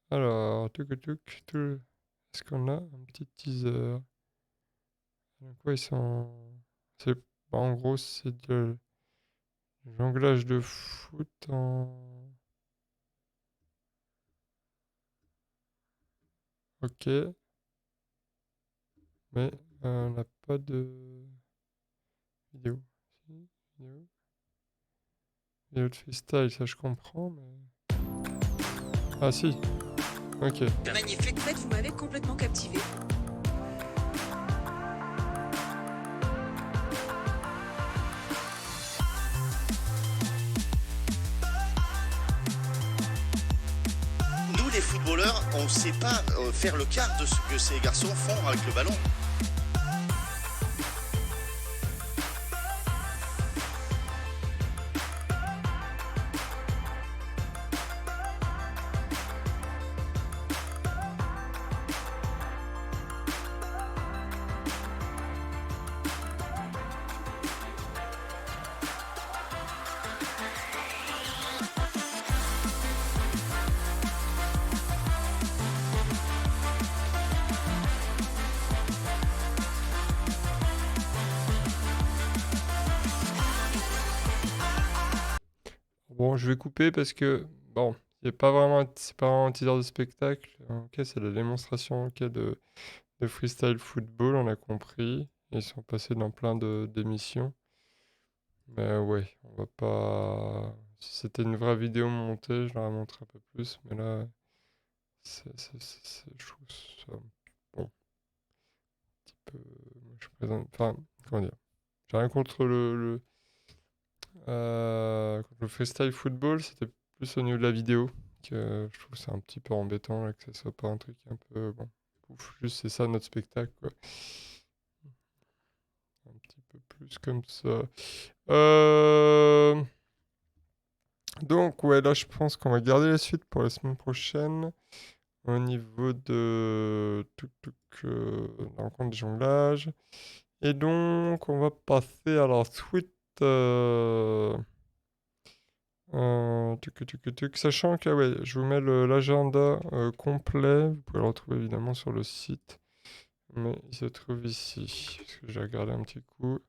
Alors, est-ce qu'on a un petit teaser? Donc, ouais, ils sont. En gros, c'est de jonglage de foot en. Ok, mais on n'a pas de vidéo. Si, vidéo. Vidéo de freestyle, ça je comprends, mais. Ah si, ok. Magnifique. En fait, vous m'avez complètement captivé. Nous, les footballeurs, on ne sait pas faire le quart de ce que ces garçons font avec le ballon. Bon, je vais couper parce que, bon, c'est pas vraiment un teaser de spectacle. Ok, c'est la démonstration ok, de freestyle football, on a compris. Ils sont passés dans plein d'émissions. Mais ouais, on va pas. Si c'était une vraie vidéo montée, je l'aurais montré un peu plus. Mais là, je trouve ça. Bon, un petit peu. Moi, je présente. Enfin, comment dire? J'ai rien contre contre le freestyle football, c'était plus au niveau de la vidéo que je trouve que c'est un petit peu embêtant là, que ça soit pas un truc un peu. Bon, ouf, juste c'est ça notre spectacle, quoi. Un petit peu plus comme ça. Euh, Donc, ouais, là, je pense qu'on va garder la suite pour la semaine prochaine. Au niveau de la rencontre des jonglages. Et donc, on va passer à la suite. Sachant que, ouais, je vous mets l'agenda complet. Vous pouvez le retrouver évidemment sur le site. Mais il se trouve ici. Parce que j'ai regardé un petit coup.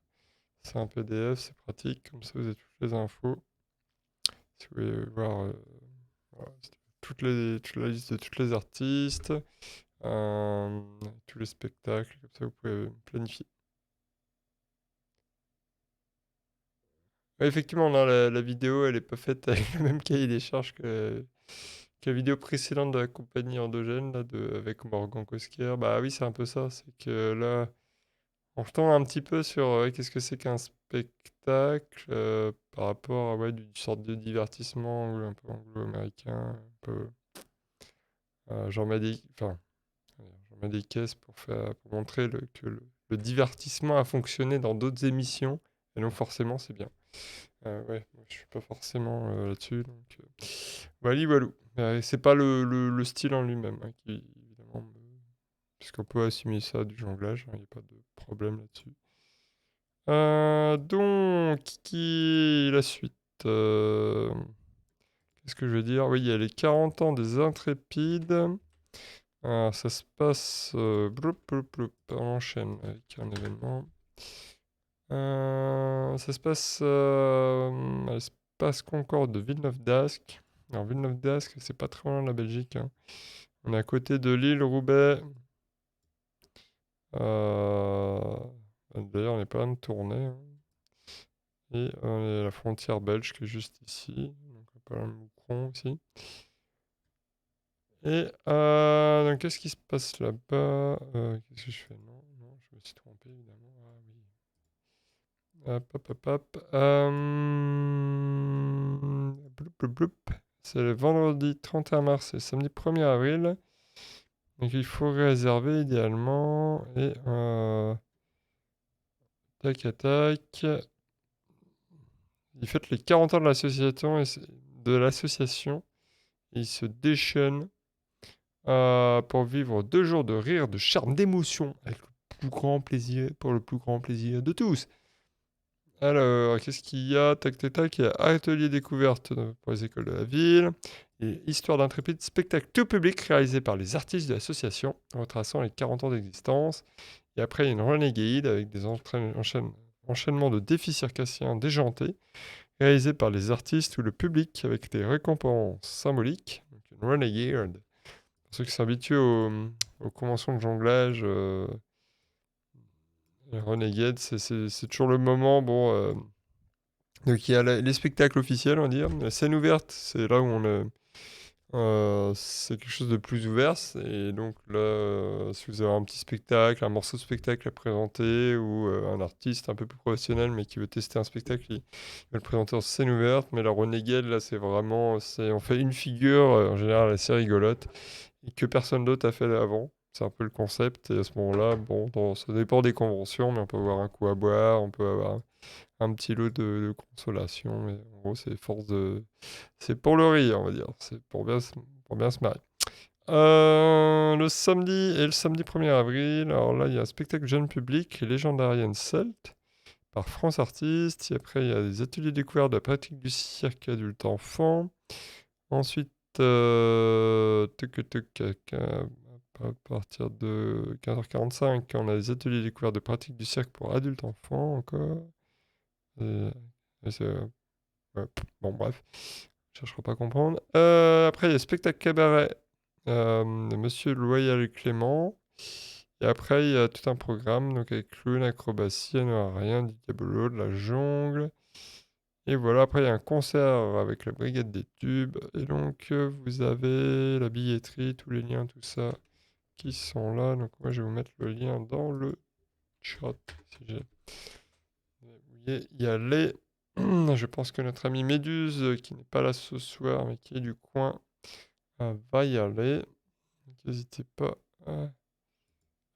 C'est un PDF, c'est pratique. Comme ça, vous avez toutes les infos. Si vous voulez voir voilà, toute la liste de tous les artistes, tous les spectacles, comme ça, vous pouvez planifier. Ouais, effectivement, non, la vidéo, elle est pas faite avec le même cahier des charges que la vidéo précédente de la compagnie endogène, là, avec Morgan Cosquier. Bah oui, c'est un peu ça. C'est que là, on retombe un petit peu sur qu'est-ce que c'est qu'un spectacle par rapport à ouais, du sorte de divertissement un peu anglo-américain, un peu j'en mets des, enfin, j'en mets des caisses pour montrer que le divertissement a fonctionné dans d'autres émissions, et donc forcément c'est bien. Ouais, moi, je suis pas forcément là-dessus, donc wally walou. C'est pas le style en lui-même hein, qui, évidemment, puisqu'on peut assimiler ça à du jonglage, il n'y a pas de problème là-dessus. Donc, qui est la suite qu'est-ce que je veux dire? Oui, il y a les 40 ans des Intrépides. Ça se passe... on enchaîne avec un événement. Ça se passe à l'espace Concorde de Villeneuve-d'Ascq. Alors, Villeneuve-d'Ascq, c'est pas très loin de la Belgique, hein. On est à côté de l'île Roubaix. D'ailleurs, on est pas loin de Tournai, hein. Et on est à la frontière belge qui est juste ici. Donc, pas loin de Moucron aussi. Et donc, qu'est-ce qui se passe là-bas? Qu'est-ce que je fais? Non, non, je me suis trompé, évidemment. Ah oui. Hop, hop, hop, hop. Bloup, bloup, bloup. C'est le vendredi 31 mars et le samedi 1er avril. Donc, il faut réserver idéalement. Et tac, tac. Il fête les 40 ans de l'association. Et il se déchaîne pour vivre 2 jours de rire, de charme, d'émotion, avec le plus grand plaisir, pour le plus grand plaisir de tous. Alors, qu'est-ce qu'il y a? Tac, tac, tac. Il y a atelier découverte pour les écoles de la ville. Et Histoire d'intrépide, spectacle tout public réalisé par les artistes de l'association, retraçant les 40 ans d'existence. Et après, il y a une renegade avec des enchaînements de défis circassiens déjantés, réalisés par les artistes ou le public avec des récompenses symboliques. Donc, une renegade. Pour ceux qui sont habitués aux conventions de jonglage, les renegades, c'est toujours le moment. Bon, donc il y a les spectacles officiels, on va dire. La scène ouverte, c'est là où c'est quelque chose de plus ouvert. Et donc là, si vous avez un petit spectacle, un morceau de spectacle à présenter, ou un artiste un peu plus professionnel, mais qui veut tester un spectacle, il va le présenter en scène ouverte. Mais la renegade, là, c'est vraiment... on fait une figure, en général assez rigolote, et que personne d'autre a fait avant. C'est un peu le concept. Et à ce moment-là, bon, ça dépend des conventions, mais on peut avoir un coup à boire, on peut avoir un petit lot de consolation. Mais en gros, c'est pour le rire, on va dire. C'est pour bien se marrer. Le samedi 1er avril, alors là, il y a un spectacle jeune public, Légendarienne Celt, par France Artistes. Et après, il y a des ateliers découverts de la pratique du cirque adulte-enfant. Ensuite, à partir de 15h45, on a des ateliers découverts de pratique du cirque pour adultes-enfants encore. Ouais, bon, bref, je chercherai pas à comprendre. Après, il y a spectacle cabaret de Monsieur Loyal et Clément. Et après, il y a tout un programme donc avec clown, acrobatie, rien, du diabolo, de la jungle. Et voilà, après, il y a un concert avec la Brigade des Tubes. Et donc, vous avez la billetterie, tous les liens, tout ça qui sont là. Donc, moi, je vais vous mettre le lien dans le chat. Si vous voulez y aller. Je pense que notre ami Méduse, qui n'est pas là ce soir, mais qui est du coin, va y aller. N'hésitez pas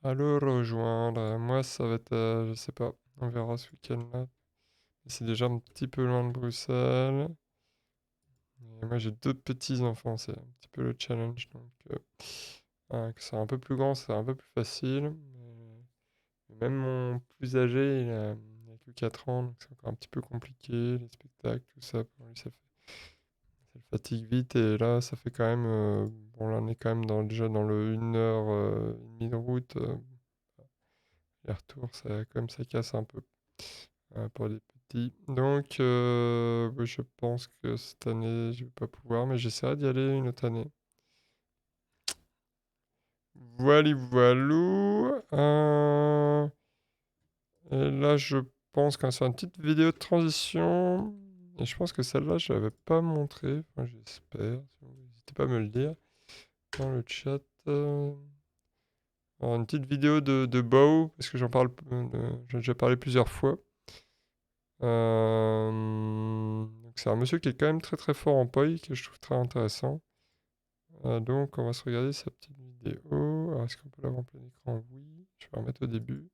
à le rejoindre. Moi, ça va être, je sais pas, on verra ce week-end-là. C'est déjà un petit peu loin de Bruxelles. Et moi, j'ai 2 petits-enfants, c'est un petit peu le challenge. Donc, que c'est un peu plus grand, c'est un peu plus facile. Mais même mon plus âgé, il a que 4 ans, donc c'est encore un petit peu compliqué. Les spectacles, tout ça, pour lui, ça le fatigue vite. Et là, ça fait quand même. Bon, là, on est quand même déjà dans le 1h30 de route. Les retours, quand même, ça casse un peu pour les petits. Donc, oui, je pense que cette année, je vais pas pouvoir, mais j'essaierai d'y aller une autre année. Voilà, voilou. Et là, je pense qu'on va faire une petite vidéo de transition. Et je pense que celle-là, je l'avais pas montrée. Enfin, j'espère. N'hésitez pas à me le dire dans le chat. Alors, une petite vidéo de Bow, parce que j'en ai déjà parlé plusieurs fois. Donc c'est un monsieur qui est quand même très très fort en Poi, que je trouve très intéressant. Donc on va se regarder sa petite vidéo. Alors, est-ce qu'on peut l'avoir en plein écran? Oui. Je vais la remettre au début.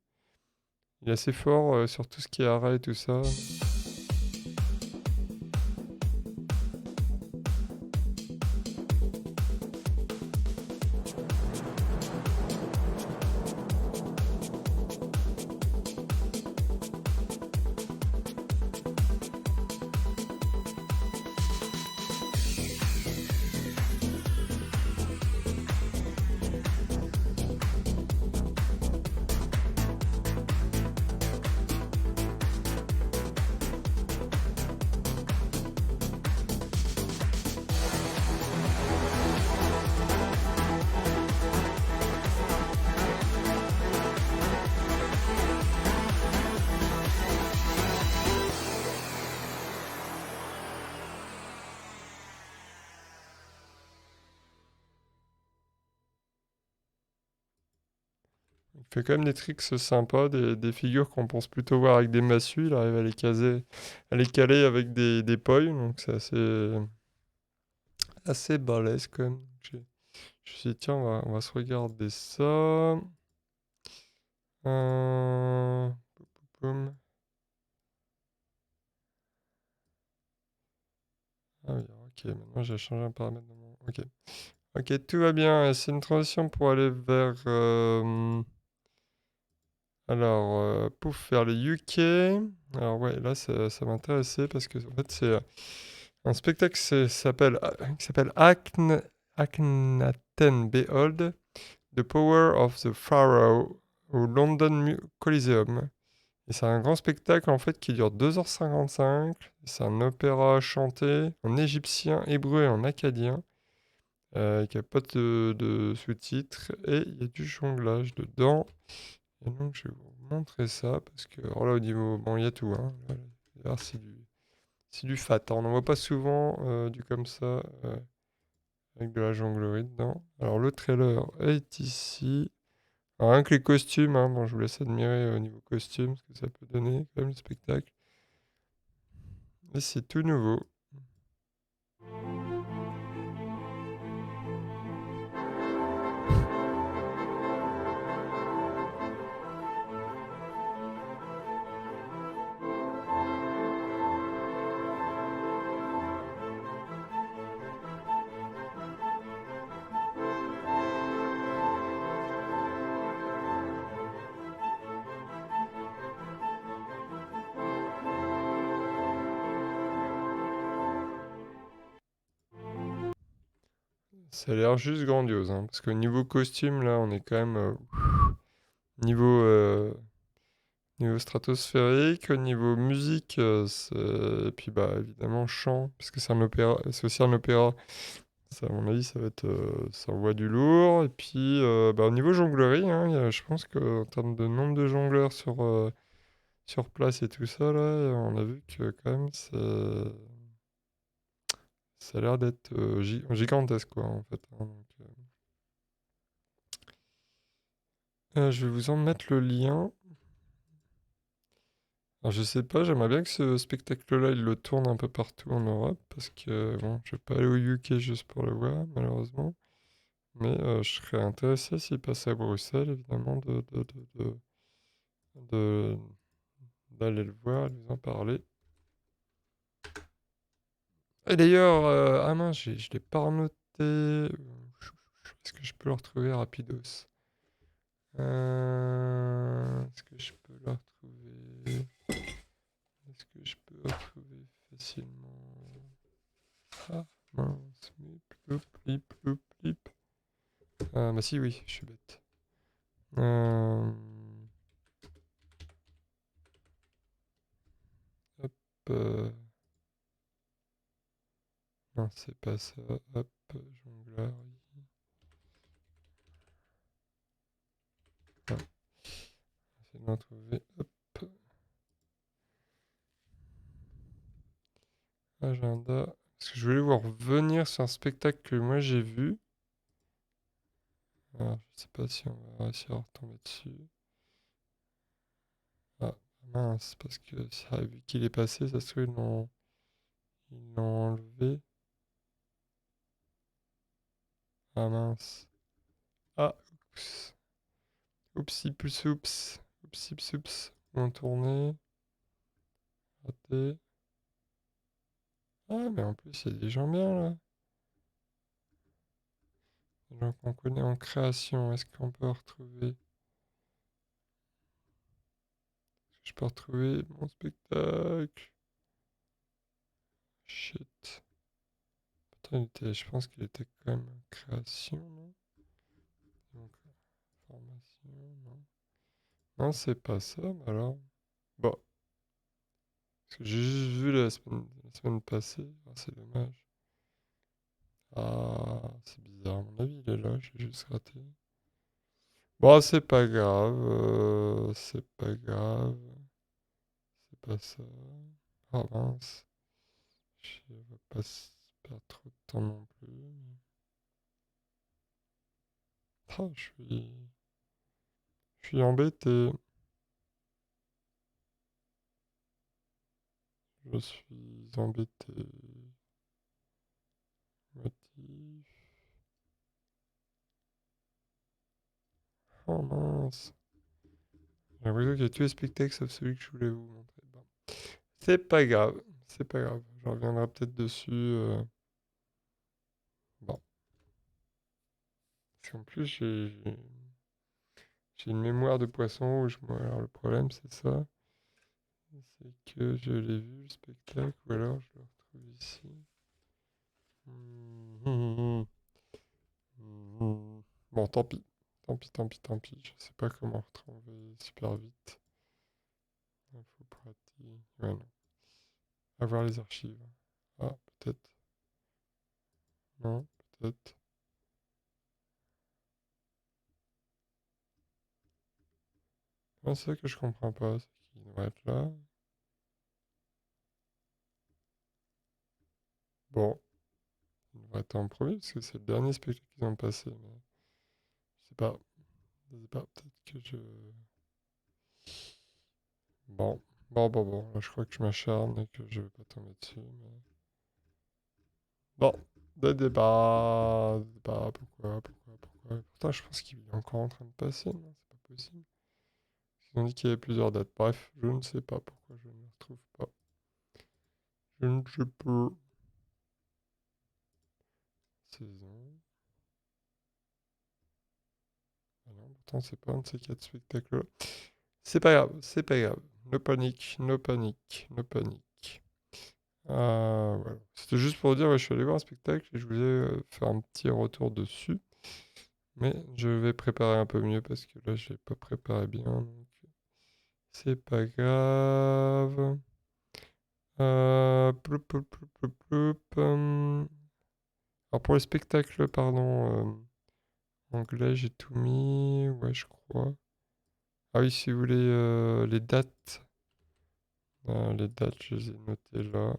Il est assez fort sur tout ce qui est arrêt et tout ça. Il fait quand même des tricks sympas, des figures qu'on pense plutôt voir avec des massues. Il arrive à les caler avec des poils, donc c'est assez balèze quand même. Je me suis dit, tiens, on va se regarder ça. Poum, poum. Ah oui, ok, maintenant j'ai changé un paramètre dans mon... Ok. Ok, tout va bien. Et c'est une transition pour aller vers... Alors, pouf, vers les UK. Alors ouais, là, ça m'intéressait parce que en fait, c'est un spectacle qui s'appelle Akhenaten Behold, The Power of the Pharaoh au London Coliseum. Et c'est un grand spectacle en fait qui dure 2h55. C'est un opéra chanté en égyptien, hébreu et en acadien, qui n'a pas de sous-titres. Et il y a du jonglage dedans. Et donc je vais vous montrer ça parce que alors là au niveau... Bon, il y a tout. Hein. Là, c'est du fat. Hein. On n'en voit pas souvent du comme ça avec de la jonglerie dedans. Alors le trailer est ici. Alors, rien que les costumes, hein, bon, je vous laisse admirer au niveau costume ce que ça peut donner quand même le spectacle. Et c'est tout nouveau. Ça a l'air juste grandiose, hein, parce que niveau costume, là, on est quand même niveau, niveau stratosphérique, au niveau musique, et puis bah évidemment chant, puisque c'est un opéra, c'est aussi un opéra. Ça, à mon avis, ça va être, ça envoie du lourd. Et puis, bah, au niveau jonglerie, hein, je pense qu'en termes de nombre de jongleurs sur place et tout ça, là, on a vu que quand même, ça a l'air d'être gigantesque, quoi, en fait. Hein, donc, je vais vous en mettre le lien. Alors, je sais pas, j'aimerais bien que ce spectacle-là, il le tourne un peu partout en Europe, parce que, bon, je vais pas aller au UK juste pour le voir, malheureusement. Mais je serais intéressé s'il passait à Bruxelles, évidemment, de- d'aller le voir, de vous en parler. Et d'ailleurs, ah mince, je l'ai pas renoté. Est-ce que je peux le retrouver rapidos? Est-ce que je peux le retrouver? Est-ce que je peux le retrouver facilement? Ah mince, ploup, plip, ploup, plip. Ah bah si, oui, je suis bête. Hop. Non, c'est pas ça. Hop, jongleur. Ah, j'essaie d'en trouver. Hop. Agenda. Parce que je voulais vous revenir sur un spectacle que moi j'ai vu. Alors, je sais pas si on va réussir à retomber dessus. Ah, mince, parce que ça, vu qu'il est passé, ça se trouve, ils l'ont enlevé. Ah mince. Ah, oups. Oupsi, plus oups. Oupsi, plus oups. On tournait. Raté. Ah, mais en plus, il y a des gens bien là. Des gens qu'on connaît en création. Est-ce qu'on peut retrouver? Je peux retrouver mon spectacle. Shit. Putain, je pense qu'il était quand même en création, non? Donc, formation, non. Non, c'est pas ça, mais alors. Bon. Parce que j'ai juste vu la semaine passée. Ah, c'est dommage. Ah, c'est bizarre. À mon avis, il est là. J'ai juste raté. Bon, c'est pas grave. C'est pas grave. C'est pas ça. Ah mince. Je vais pas perdre trop de temps non plus. Ah, je suis embêté. Je suis embêté. Motif. Oh mince. J'ai l'impression qu'il y a tous les spectacles sauf celui que je voulais vous montrer. Bon. C'est pas grave. C'est pas grave. Je reviendrai peut-être dessus. Bon. Parce qu'en plus, j'ai une mémoire de poisson rouge. Moi, alors le problème, c'est ça. C'est que je l'ai vu, le spectacle, ou alors je le retrouve ici. Bon, tant pis. Tant pis, tant pis, tant pis. Je sais pas comment retrouver super vite. Info pratique. Ouais, non. Avoir les archives. Ah, peut-être. Non, peut-être. Ah, c'est ça que je comprends pas. C'est qu'il devrait être là. Bon, il devrait être en premier parce que c'est le dernier spectacle qu'ils ont passé. Mais je sais pas. Je sais pas. Peut-être que je. Bon. Bon. Là, je crois que je m'acharne et que je vais pas tomber dessus. Mais... Bon. Des débats. Pourquoi? Pourtant, je pense qu'il est encore en train de passer. Non, c'est pas possible. Ils ont dit qu'il y avait plusieurs dates. Bref, je ne sais pas pourquoi je ne les retrouve pas. Je ne sais pas. Saison. Ah non, pourtant, c'est pas un de ces quatre spectacles-là. C'est pas grave, c'est pas grave. No panique, no panique, no panique. Voilà. C'était juste pour dire, ouais, je suis allé voir un spectacle et je voulais faire un petit retour dessus. Mais je vais préparer un peu mieux parce que là, je n'ai pas préparé bien. Donc, c'est pas grave. Ploup, ploup, ploup, ploup, ploup, Alors pour le spectacle, pardon, anglais, j'ai tout mis. Ouais, je crois. Ah oui, si vous voulez les dates. Les dates, je les ai notées là.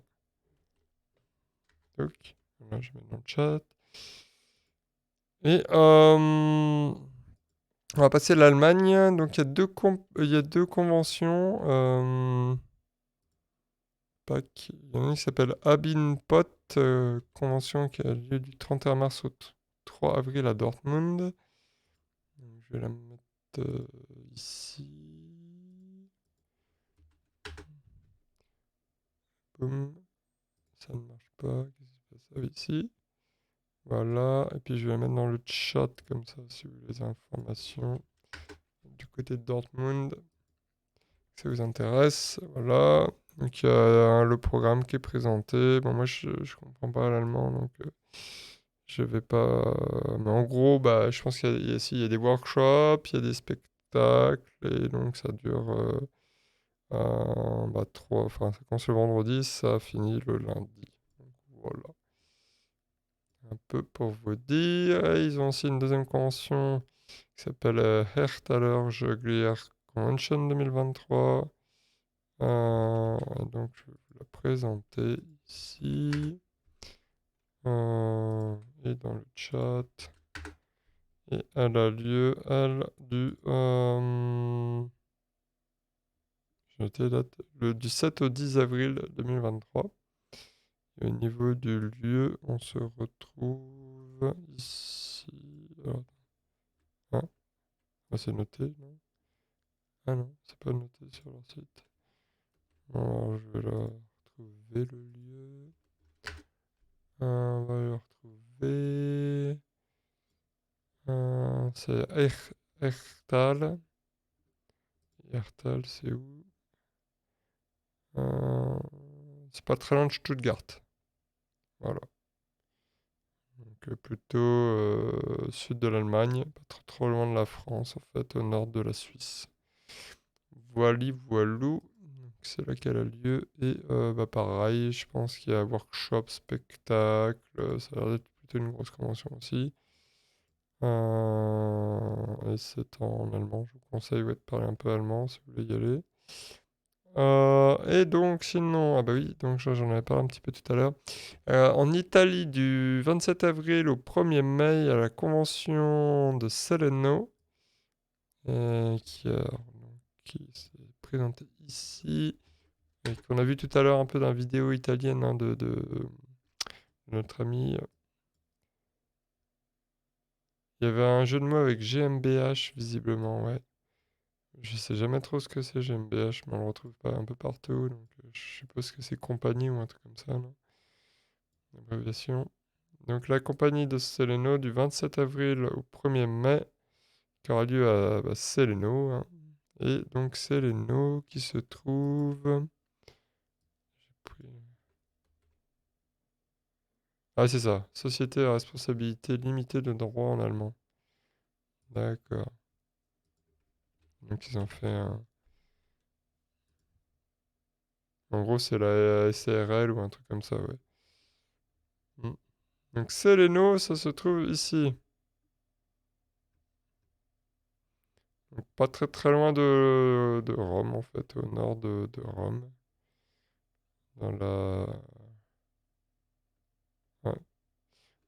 Donc, là, je mets dans le chat. Et on va passer à l'Allemagne. Donc, il y a deux conventions. Il y en a une qui s'appelle Abinpot, convention qui a lieu du 31 mars au 3 avril à Dortmund. Donc, je vais la mettre ici. Boum. Ça ne marche pas. Qu'est-ce ça ici. Voilà, et puis je vais la mettre dans le chat comme ça si vous voulez les informations du côté de Dortmund, si ça vous intéresse. Voilà, donc il y a le programme qui est présenté. Bon, moi je comprends pas l'allemand donc je vais pas. Mais en gros, bah, je pense qu'il y a des workshops, il y a des spectacles et donc ça dure bah, enfin, ça commence le vendredi, ça finit le lundi. Donc, voilà. Un peu pour vous dire. Et ils ont aussi une deuxième convention qui s'appelle Herthaler Juggler Convention 2023. Donc je vais vous la présenter ici. Et dans le chat. Et elle a lieu, elle, j'ai noté la date, du 7 au 10 avril 2023. Et au niveau du lieu, on se retrouve ici. Alors, ah, ah, c'est noté, non? Ah non, c'est pas noté sur leur site. Alors, je vais la retrouver, le lieu. On va le retrouver. C'est Ertal. Ertal, c'est où? C'est pas très loin de Stuttgart. Voilà. Donc plutôt sud de l'Allemagne, pas trop loin de la France en fait, au nord de la Suisse. Voilou. Donc, c'est là qu'elle a lieu. Et bah, pareil, je pense qu'il y a workshop, spectacle. Ça a l'air d'être plutôt une grosse convention aussi. Et c'est en allemand. Je vous conseille de parler un peu allemand si vous voulez y aller. Et donc sinon, ah bah oui, donc j'en avais parlé un petit peu tout à l'heure. En Italie, du 27 avril au 1er mai, à la convention de Salerno, qui s'est présentée ici, et qu'on a vu tout à l'heure un peu dans la vidéo italienne hein, de notre ami. Il y avait un jeu de mots avec GmbH, visiblement, ouais. Je sais jamais trop ce que c'est GmbH, mais on le retrouve pas un peu partout, donc je suppose que c'est compagnie ou un truc comme ça, non? Abréviation. Donc la compagnie de Seleno du 27 avril au 1er mai, qui aura lieu à Seleno, hein. Et donc Seleno qui se trouve... Ah c'est ça, Société à responsabilité limitée de droit en allemand. D'accord. Donc ils ont fait un... En gros c'est la SARL ou un truc comme ça, ouais. Donc Seleno, ça se trouve ici. Donc, pas très loin de Rome en fait, au nord de Rome. Dans la... Ouais.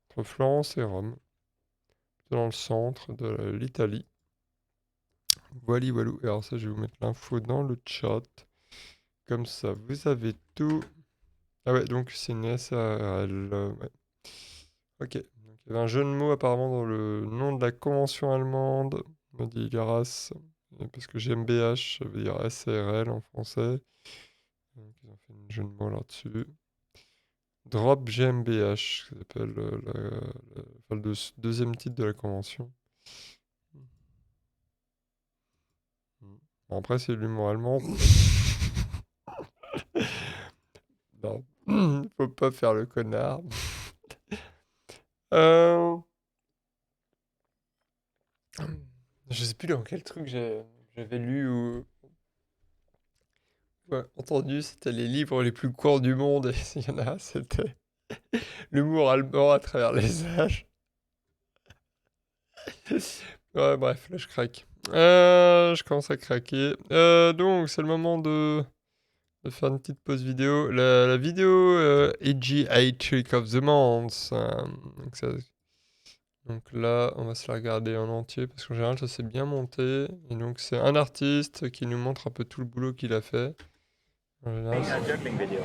Entre Florence et Rome. Dans le centre de l'Italie. Voilou. Et alors ça, je vais vous mettre l'info dans le chat. Comme ça, vous avez tout. Ah ouais, donc c'est une SARL. Ouais. Ok. Donc, il y avait un jeu de mots apparemment dans le nom de la convention allemande, me dit Garas. Parce que GmbH, ça veut dire SARL en français. Donc ils ont fait un jeu de mots là-dessus. Drop GmbH, ça s'appelle enfin, le deuxième titre de la convention. Bon, après, c'est l'humour allemand. Non, faut pas faire le connard. Je sais plus dans quel truc j'avais lu ou entendu, c'était les livres les plus courts du monde. Et il y en a, c'était l'humour allemand à travers les âges. Ouais, bref, là je craque. Je commence à craquer. Donc, c'est le moment de faire une petite pause vidéo. La vidéo AGI Trick of the Month. Donc là, on va se la regarder en entier parce qu'en général, ça s'est bien monté. Et donc, c'est un artiste qui nous montre un peu tout le boulot qu'il a fait. En général, A juggling video.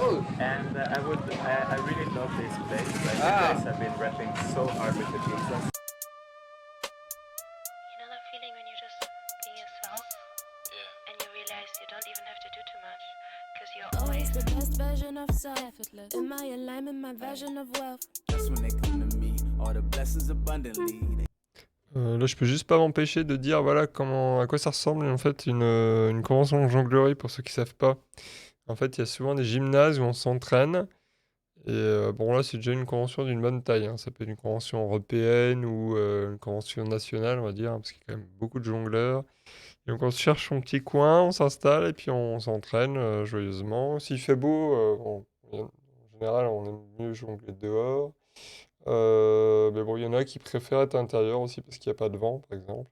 Oh. And I really love this place. Like you guys have been rapping so hard with the beats. You know that feeling when you're just being yourself? Yeah. And you realize you don't even have to do too much because you're always the best version of self. Effortless. In my alignment, my version of wealth. That's when they come to me, all the blessings abundantly. Là, je peux juste pas m'empêcher de dire voilà à quoi ça ressemble en fait une convention de jonglerie pour ceux qui savent pas. En fait, il y a souvent des gymnases où on s'entraîne. Et bon, là, c'est déjà une convention d'une bonne taille, hein. Ça peut être une convention européenne ou une convention nationale, on va dire, hein, parce qu'il y a quand même beaucoup de jongleurs. Et donc, on se cherche son petit coin, on s'installe et puis on s'entraîne joyeusement. S'il fait beau, en général, on aime mieux jongler dehors. Mais bon, il y en a qui préfèrent être à l'intérieur aussi parce qu'il n'y a pas de vent, par exemple.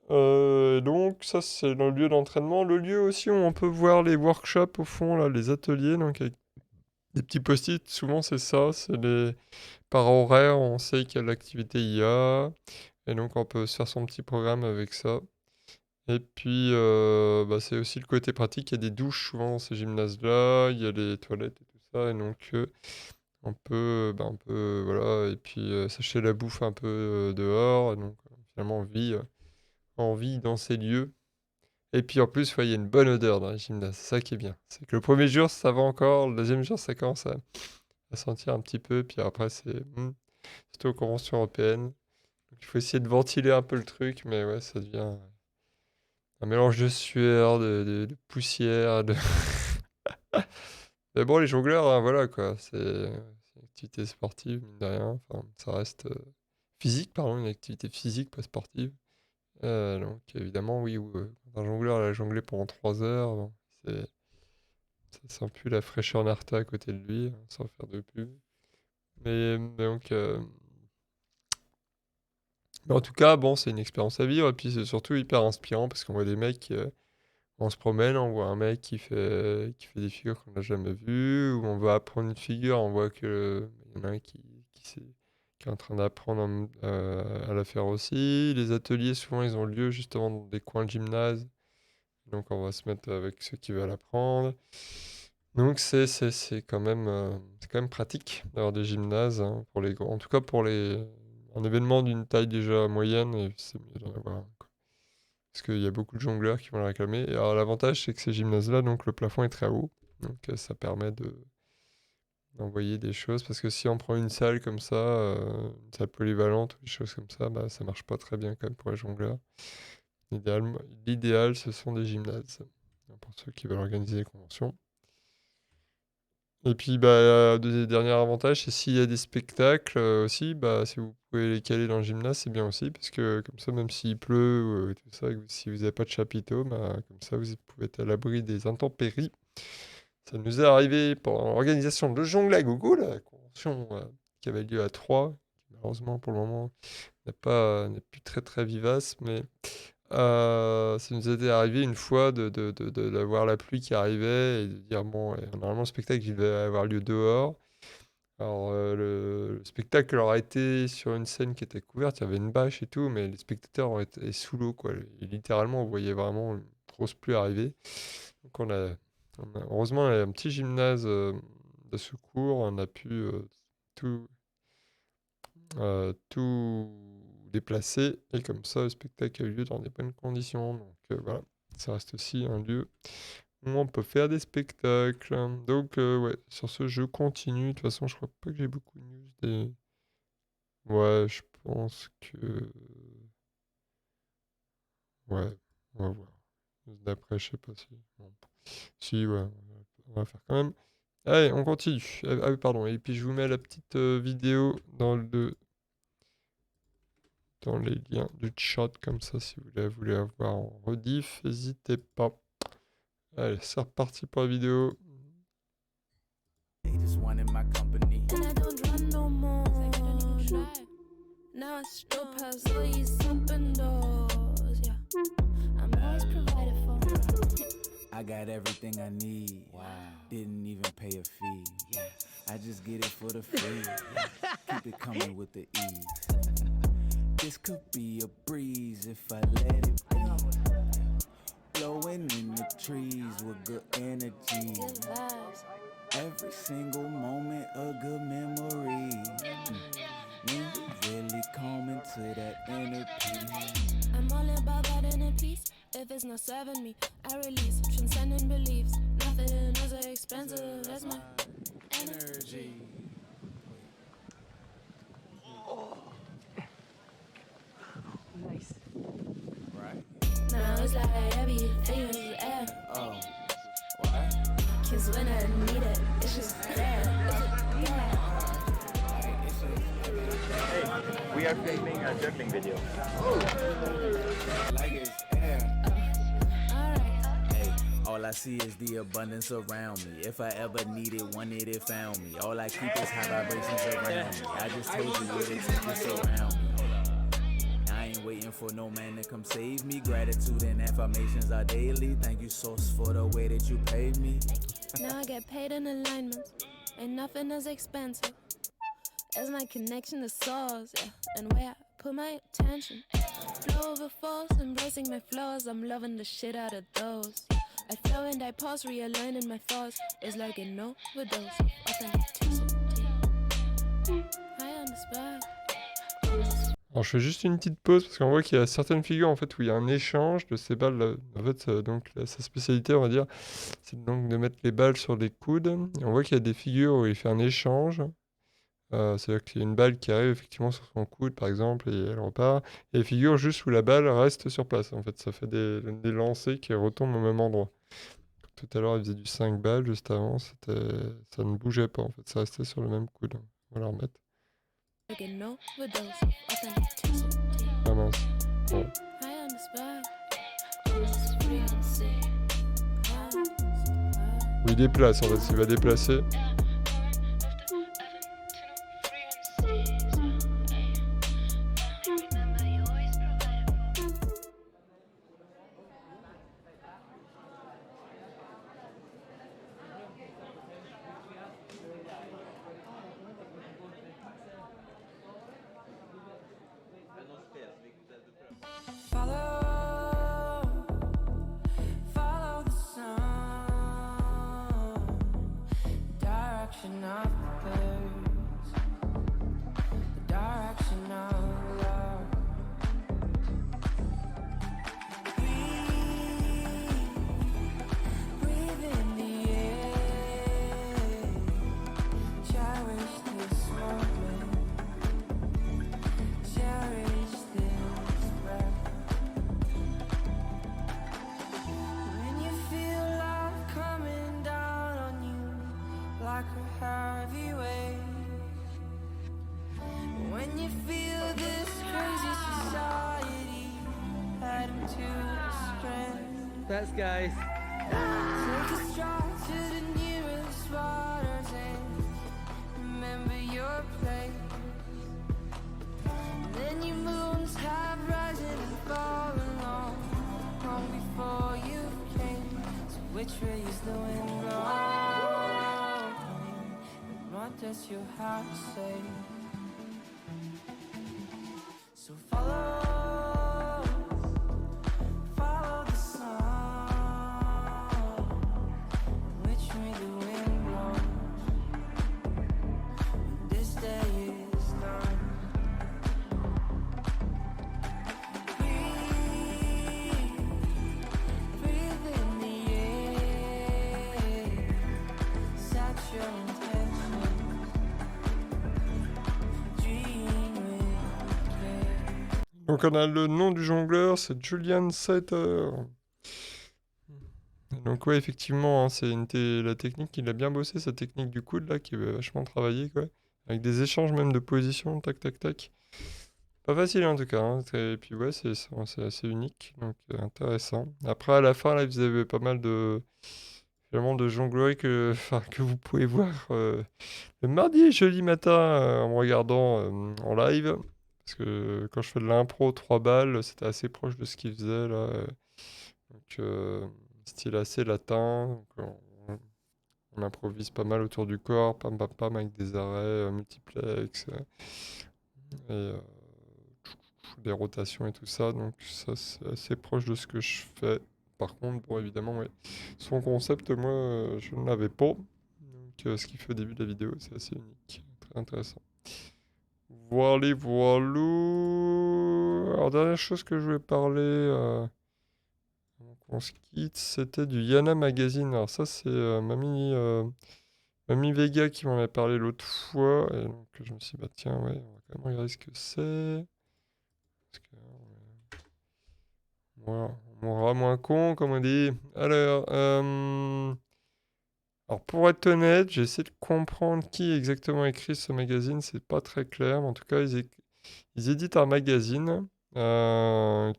Donc, ça, c'est le lieu d'entraînement. Le lieu aussi où on peut voir les workshops au fond, là, les ateliers, donc avec des petits post-it, souvent c'est ça, c'est par horaire, on sait quelle activité il y a, et donc on peut se faire son petit programme avec ça. Et puis, bah, c'est aussi le côté pratique, il y a des douches souvent dans ces gymnases-là, il y a les toilettes et tout ça, et donc on peut, voilà, et puis s'acheter la bouffe un peu dehors, et donc finalement on vit dans ces lieux. Et puis en plus, ouais, il y a une bonne odeur dans les gymnases, c'est ça qui est bien. C'est que le premier jour, ça va encore, le deuxième jour, ça commence à sentir un petit peu, puis après, c'est surtout aux conventions européennes. Donc, il faut essayer de ventiler un peu le truc, mais ouais, ça devient un mélange de sueur, de poussière, de... Mais bon, les jongleurs, hein, voilà quoi, c'est une activité sportive, mine de rien. Enfin, ça reste physique, pardon, une activité physique, pas sportive. Donc évidemment, oui, quand un jongleur a jonglé pendant 3 heures, bon, ça sent plus la fraîcheur Narta à côté de lui, hein, sans faire de pub. Mais donc, mais en tout cas, bon, c'est une expérience à vivre, et puis c'est surtout hyper inspirant parce qu'on voit des mecs, on se promène, on voit un mec qui fait des figures qu'on n'a jamais vues, ou on va apprendre une figure, on voit que il y en a un qui est en train d'apprendre à la faire aussi. Les ateliers, souvent, ils ont lieu justement dans des coins de gymnase. Donc, on va se mettre avec ceux qui veulent apprendre. Donc, c'est quand même pratique d'avoir des gymnases, hein, pour les grands. En tout cas, pour un événement d'une taille déjà moyenne, et c'est mieux d'en avoir un, quoi. Parce qu'il y a beaucoup de jongleurs qui vont le réclamer. Et alors, l'avantage, c'est que ces gymnases-là, donc le plafond est très haut. Donc, ça permet d'envoyer des choses, parce que si on prend une salle comme ça, une salle polyvalente ou des choses comme ça, bah, ça marche pas très bien quand même pour les jongleurs. L'idéal, ce sont des gymnases, pour ceux qui veulent organiser des conventions. Et puis, bah, le dernier avantage, c'est s'il y a des spectacles aussi, bah, si vous pouvez les caler dans le gymnase, c'est bien aussi, parce que comme ça, même s'il pleut ou tout ça, si vous n'avez pas de chapiteau, bah, comme ça, vous pouvez être à l'abri des intempéries. Ça nous est arrivé pendant l'organisation de Jongle à Gogo, la convention qui avait lieu à Troyes, qui malheureusement pour le moment n'est plus très très vivace, mais ça nous était arrivé une fois d'avoir la pluie qui arrivait et de dire bon, normalement le spectacle il devait avoir lieu dehors. Alors le spectacle aura été sur une scène qui était couverte, il y avait une bâche et tout, mais les spectateurs ont été sous l'eau, quoi. Et littéralement, on voyait vraiment une grosse pluie arriver. Donc heureusement, il y a un petit gymnase de secours, on a pu tout déplacer, et comme ça, le spectacle a eu lieu dans des bonnes conditions. Donc voilà, ça reste aussi un lieu où on peut faire des spectacles. Donc ouais, sur ce, je continue. De toute façon, je crois pas que j'ai beaucoup de news. Ouais, je pense que... Ouais, on va voir. D'après, je sais pas si... Bon. Si, ouais, on va faire quand même. Allez, on continue. Ah oui, pardon. Et puis je vous mets la petite vidéo dans les liens du chat, comme ça, si vous la voulez avoir en rediff, n'hésitez pas. Allez, c'est reparti pour la vidéo. They just wanted my company. And I don't run no more. Now it's strippers, these open doors. Yeah, I'm always provided for. I got everything I need. Wow. Didn't even pay a fee. Yes. I just get it for the free. Keep it coming with the ease. This could be a breeze if I let it be. Blowing in the trees with good energy. Good vibes. Every single moment a good memory. When we really come into that inner peace. I'm all about that inner peace. If it's not serving me, I release. Transcending beliefs. Nothing is are expensive. That's my energy. Nice. Right? now it's like heavy fingers in the air. Oh. What? Cause when I need it, it's just there. Hey, we are filming a juggling video. Like it's air. Alright. Hey, all I see is the abundance around me. If I ever needed one, it found me. All I keep is high vibrations around me. I just told you what it took to surround me. I ain't waiting for no man to come save me. Gratitude and affirmations are daily. Thank you, source, for the way that you paid me. Now I get paid in alignments, and nothing is expensive. As my connection to source, yeah, and where I put my attention. Flow over force, embracing my flaws. I'm loving the shit out of those. I flow and I pause, realigning my thoughts. It's like an overdose of authenticity. High on the spot. Alors je fais juste une petite pause parce qu'on voit qu'il y a certaines figures en fait où il y a un échange de ces balles là. En fait donc sa spécialité on va dire c'est donc de mettre les balles sur les coudes et on voit qu'il y a des figures où il fait un échange. C'est-à-dire qu'il y a une balle qui arrive effectivement sur son coude par exemple et elle repart. Et des figures juste où la balle reste sur place. En fait ça fait des lancers qui retombent au même endroit. Tout à l'heure il faisait du 5 balles, juste avant ça ne bougeait pas en fait, ça restait sur le même coude. On va la remettre. Like an overdose of authenticity. Ah mince. Bon. High on the spot. Frequency. Oui, il déplace en fait, il va déplacer. Follow the sun, direction of the birds, the direction of love. Breathe in the air, cherish this moment, cherish this breath. When you feel life coming down on you like a heavy wave, when you feel this crazy society heading to strength, Thanks, guys. take a stride to the nearest water's edge. Remember your place. Then your moons have risen and fallen long before you came. So which way is the wind blowing? And what does your heart say? So follow the sun. Which way the wind blows? This day is done. Breathe in the air, set your intention, dream with care. Donc on a le nom du jongleur, c'est Julian Sater. Donc ouais effectivement hein, c'est la technique, il a bien bossé sa technique du coude là, qui est vachement travaillée quoi. Avec des échanges même de position, tac tac tac. Pas facile en tout cas, hein. Et puis ouais c'est assez unique, donc intéressant. Après à la fin là vous avez pas mal de finalement de jonglerie que vous pouvez voir le mardi et jeudi matin en me regardant en live. Parce que quand je fais de l'impro 3 balles, c'était assez proche de ce qu'il faisait là. Donc style assez latin. Donc, on improvise pas mal autour du corps, pam pam pam avec des arrêts multiplex et des rotations et tout ça. Donc ça c'est assez proche de ce que je fais. Par contre, bon évidemment, ouais, son concept, moi, je ne l'avais pas. Donc ce qu'il fait au début de la vidéo, c'est assez unique, très intéressant. Voilà. Alors dernière chose que je voulais parler, avant qu'on se quitte, c'était du Yana Magazine. Alors ça, c'est Mamie Vega qui m'en a parlé l'autre fois. Et donc je me suis dit, bah tiens, ouais, on va quand même regarder ce que c'est. Parce que voilà, on mourra moins con, comme on dit. Alors pour être honnête, j'ai essayé de comprendre qui exactement écrit ce magazine. C'est pas très clair, mais en tout cas, ils éditent un magazine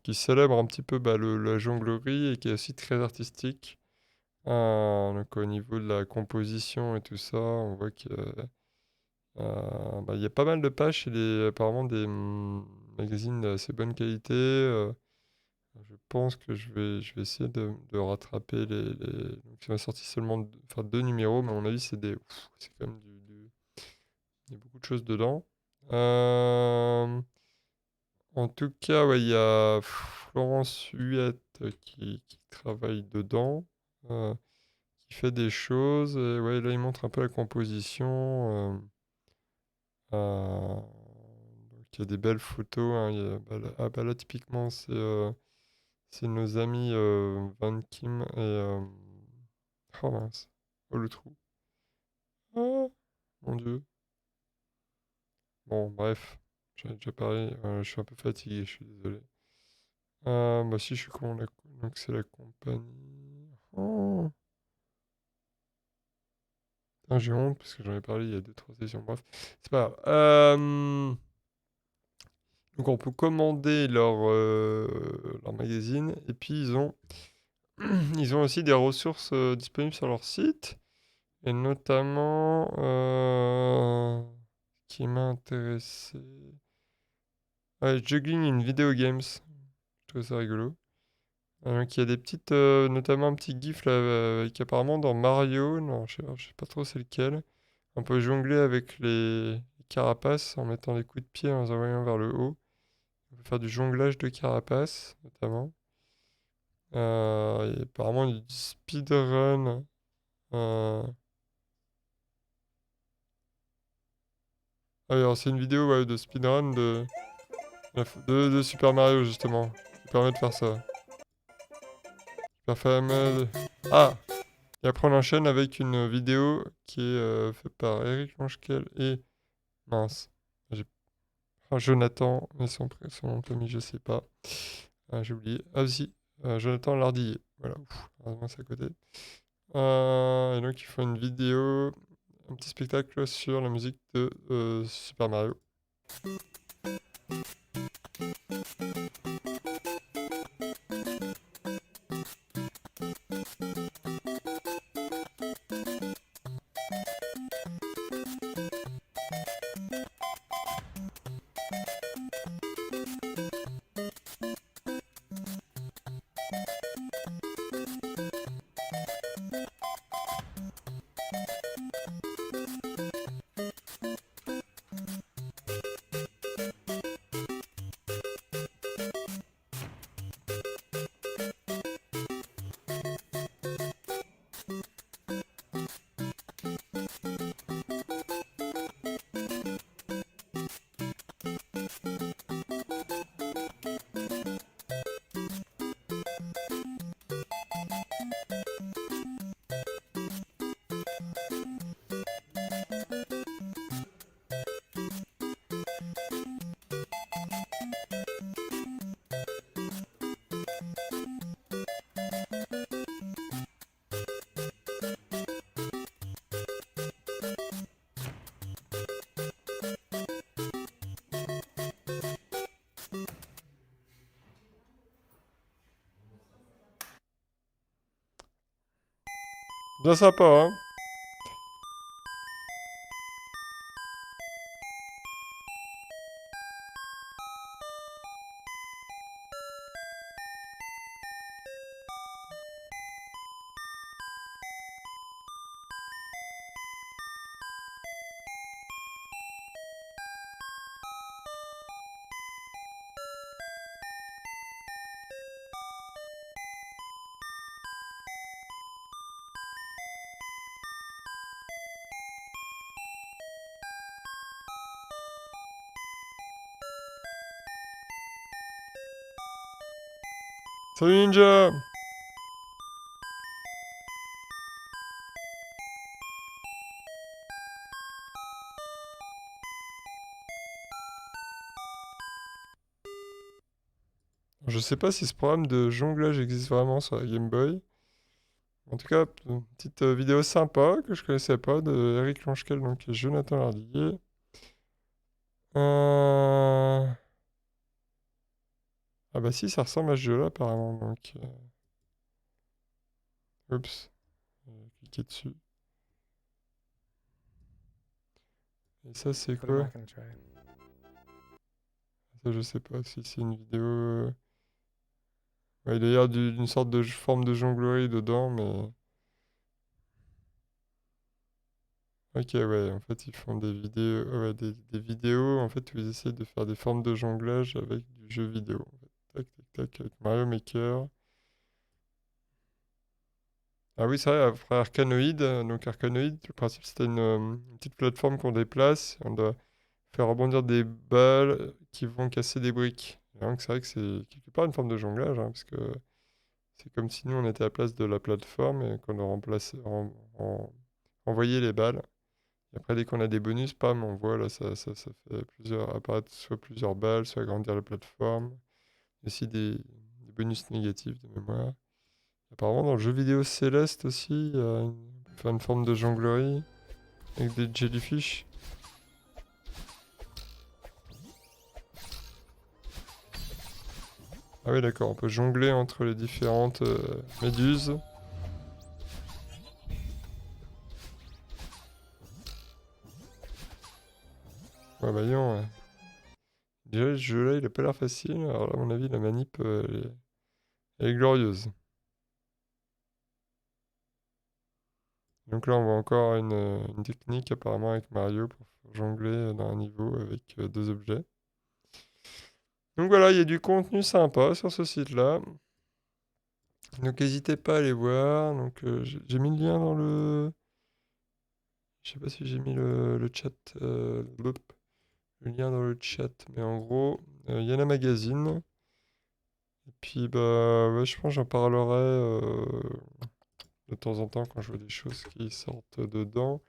qui célèbre un petit peu la jonglerie et qui est aussi très artistique. Donc au niveau de la composition et tout ça, on voit que il y a pas mal de pages et apparemment des magazines d'assez bonne qualité. Je pense que je vais essayer de rattraper Donc il m'a sorti seulement enfin, 2 numéros, mais à mon avis c'est quand même il y a beaucoup de choses dedans. En tout cas, ouais, il y a Florence Huette qui travaille dedans, qui fait des choses. Et ouais, là, il montre un peu la composition. Donc, il y a des belles photos, hein, bah là, typiquement, c'est nos amis Van Kim et... Oh mince, oh le trou. Ah, mon Dieu. Bon, bref, j'en ai déjà parlé, je suis un peu fatigué, je suis désolé. Bah si, je suis con, donc c'est la compagnie. Oh, putain, j'ai honte parce que j'en ai parlé il y a 2-3 sessions. Bref, c'est pas grave. Donc on peut commander leur magazine et puis ils ont aussi des ressources disponibles sur leur site et notamment qui m'a intéressé. Ouais, Juggling in Video Games. Je trouve ça rigolo. Donc il y a des petites, notamment un petit gif là, avec apparemment dans Mario, non, je sais pas trop c'est lequel. On peut jongler avec les carapaces en mettant des coups de pied en les envoyant vers le haut. On peut faire du jonglage de carapaces, notamment. Et apparemment il y a du speedrun. Ah oui, alors c'est une vidéo ouais, de speedrun de Super Mario justement, qui permet de faire ça. Super fameux. Ah! Et après, on enchaîne avec une vidéo qui est faite par Eric Langekel et... Mince. J'ai... Jonathan, mais son nom de famille, je sais pas. J'ai oublié. Ah si, Jonathan Lardillet. Voilà, heureusement c'est à côté. Et donc, ils font une vidéo, un petit spectacle sur la musique de Super Mario. Bien sympa, hein? Salut Ninja! Je sais pas si ce programme de jonglage existe vraiment sur la Game Boy. En tout cas, une petite vidéo sympa que je connaissais pas de Eric Lonchkel, donc et Jonathan Lardillier. Ah bah si, ça ressemble à ce jeu-là apparemment, donc... Oups, cliquer dessus. Et ça c'est But I'm quoi? not gonna try it. Ça je sais pas si c'est une vidéo... Ouais, il y a l'air d'une sorte de forme de jonglerie dedans, mais... Ok, ouais, en fait ils font des vidéos, ouais, des vidéos en fait où ils essayent de faire des formes de jonglage avec du jeu vidéo. En fait. Tac, tac, tac, avec Mario Maker. Ah oui, c'est vrai, après Arkanoid. Donc Arkanoid, le principe c'était une petite plateforme qu'on déplace. On doit faire rebondir des balles qui vont casser des briques. Et donc c'est vrai que c'est quelque part une forme de jonglage, hein, parce que c'est comme si nous on était à la place de la plateforme et qu'on a envoyé les balles. Et après, dès qu'on a des bonus, pam, on voit là, ça fait apparaître soit plusieurs balles, soit agrandir la plateforme. Aussi des bonus négatifs de mémoire. Apparemment, dans le jeu vidéo Céleste aussi, il y a une forme de jonglerie avec des jellyfish. Ah oui, d'accord, on peut jongler entre les différentes méduses. Ouais, bah non, ouais. Déjà, ce jeu-là, il a pas l'air facile. Alors là, à mon avis, la manip, elle est glorieuse. Donc là, on voit encore une technique apparemment avec Mario pour jongler dans un niveau avec deux objets. Donc voilà, il y a du contenu sympa sur ce site-là. Donc n'hésitez pas à aller voir. Donc j'ai mis le lien dans le... Je sais pas si j'ai mis le chat. Le lien dans le chat. Mais en gros, il y en a magazine. Et puis bah ouais, je pense que j'en parlerai de temps en temps quand je vois des choses qui sortent dedans.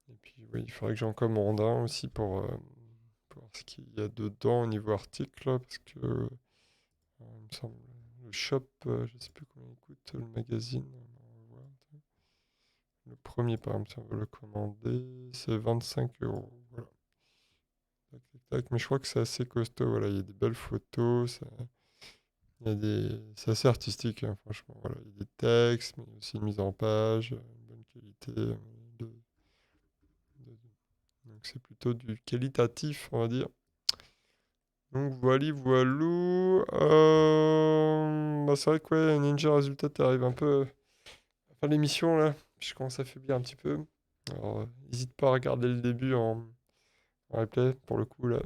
Et puis oui, il faudrait que j'en commande un aussi pour voir ce qu'il y a dedans au niveau article, là, parce que il me semble, le shop, je sais plus combien il coûte, le magazine. On va voir. Le premier, par exemple, si on veut le commander, c'est 25 €. Voilà. Tac, tac, tac. Mais je crois que c'est assez costaud. Voilà, il y a des belles photos. C'est assez artistique, hein, franchement. Voilà, il y a des textes, mais aussi une mise en page, une bonne qualité. De- Donc c'est plutôt du qualitatif, on va dire. Donc voilou. Bah, c'est vrai que ouais, Ninja Résultat arrive un peu à la fin de l'émission là. Je commence à faiblir un petit peu. Alors, n'hésite pas à regarder le début en replay pour le coup là.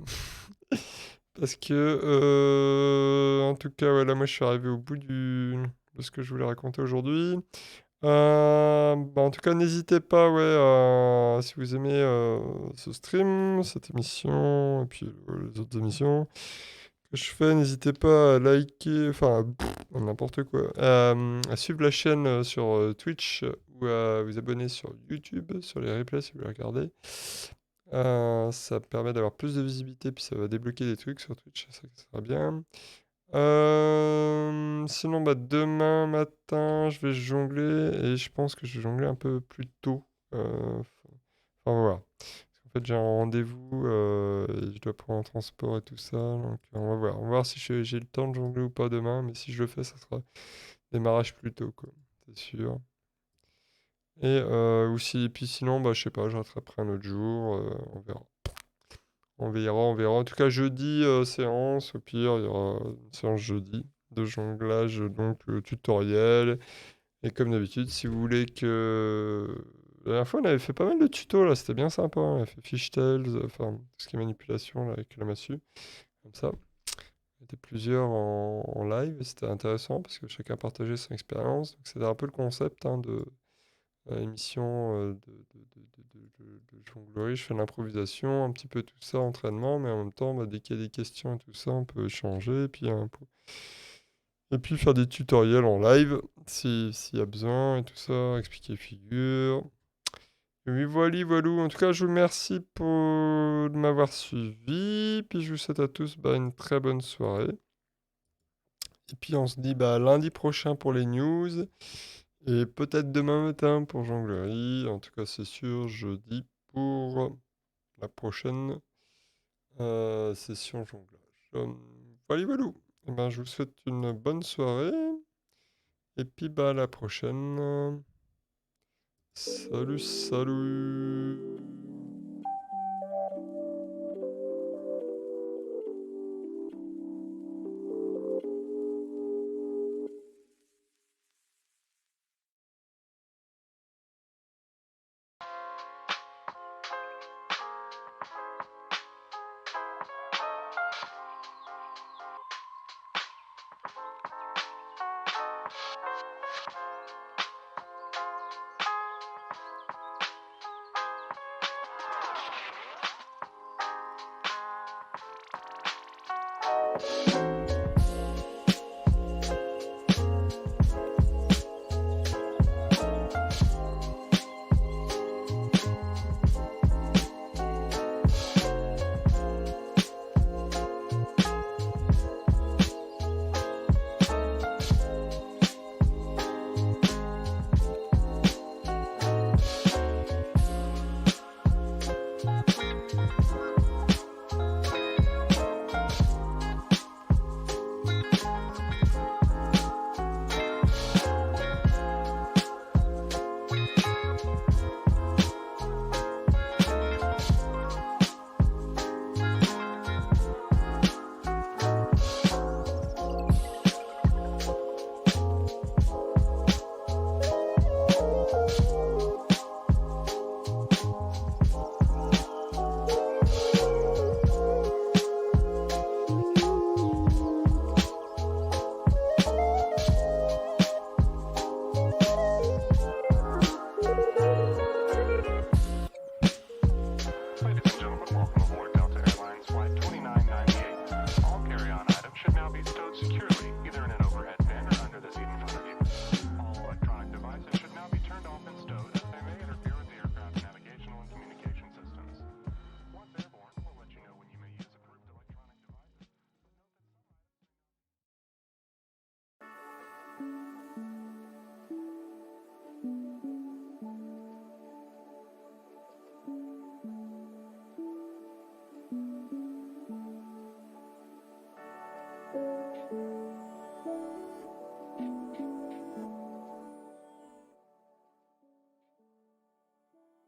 Parce que en tout cas, ouais, là moi je suis arrivé au bout de ce que je voulais raconter aujourd'hui. Bah, en tout cas, n'hésitez pas, ouais, si vous aimez ce stream, cette émission, et puis les autres émissions que je fais, n'hésitez pas à liker, enfin, n'importe quoi, à suivre la chaîne sur Twitch ou à vous abonner sur YouTube, sur les replays si vous voulez regarder. Ça permet d'avoir plus de visibilité, puis ça va débloquer des trucs sur Twitch, ça sera bien. Sinon, bah, demain matin, je vais jongler et je pense que je vais jongler un peu plus tôt. Enfin, on va voir. Parce qu'en fait, j'ai un rendez-vous et je dois prendre un transport et tout ça. Donc, on va voir. On va voir si j'ai le temps de jongler ou pas demain. Mais si je le fais, ça sera démarrage plus tôt, quoi. C'est sûr. Et puis sinon, bah, je sais pas, je rattraperai un autre jour. On verra. On verra, on verra. En tout cas, jeudi, séance. Au pire, il y aura une séance jeudi de jonglage, donc tutoriel. Et comme d'habitude, si vous voulez que... La dernière fois, on avait fait pas mal de tutos, là. C'était bien sympa. On a fait fishtails, enfin, tout ce qui est manipulation, là, avec la massue. Comme ça. On était plusieurs en live. C'était intéressant parce que chacun partageait son expérience. Donc, c'était un peu le concept hein, de émission de jonglerie, je fais l'improvisation, un petit peu tout ça, entraînement, mais en même temps, bah, dès qu'il y a des questions et tout ça, on peut échanger, et puis faire des tutoriels en live, s'il y a besoin, et tout ça, expliquer les figures. Et oui, voilou. En tout cas, je vous remercie de m'avoir suivi, puis je vous souhaite à tous bah, une très bonne soirée. Et puis on se dit bah, lundi prochain pour les news. Et peut-être demain matin pour jonglerie. En tout cas, c'est sûr, jeudi pour la prochaine session jonglage. Voilà, voilà. Et ben, je vous souhaite une bonne soirée. Et puis, bah, à la prochaine. Salut, salut.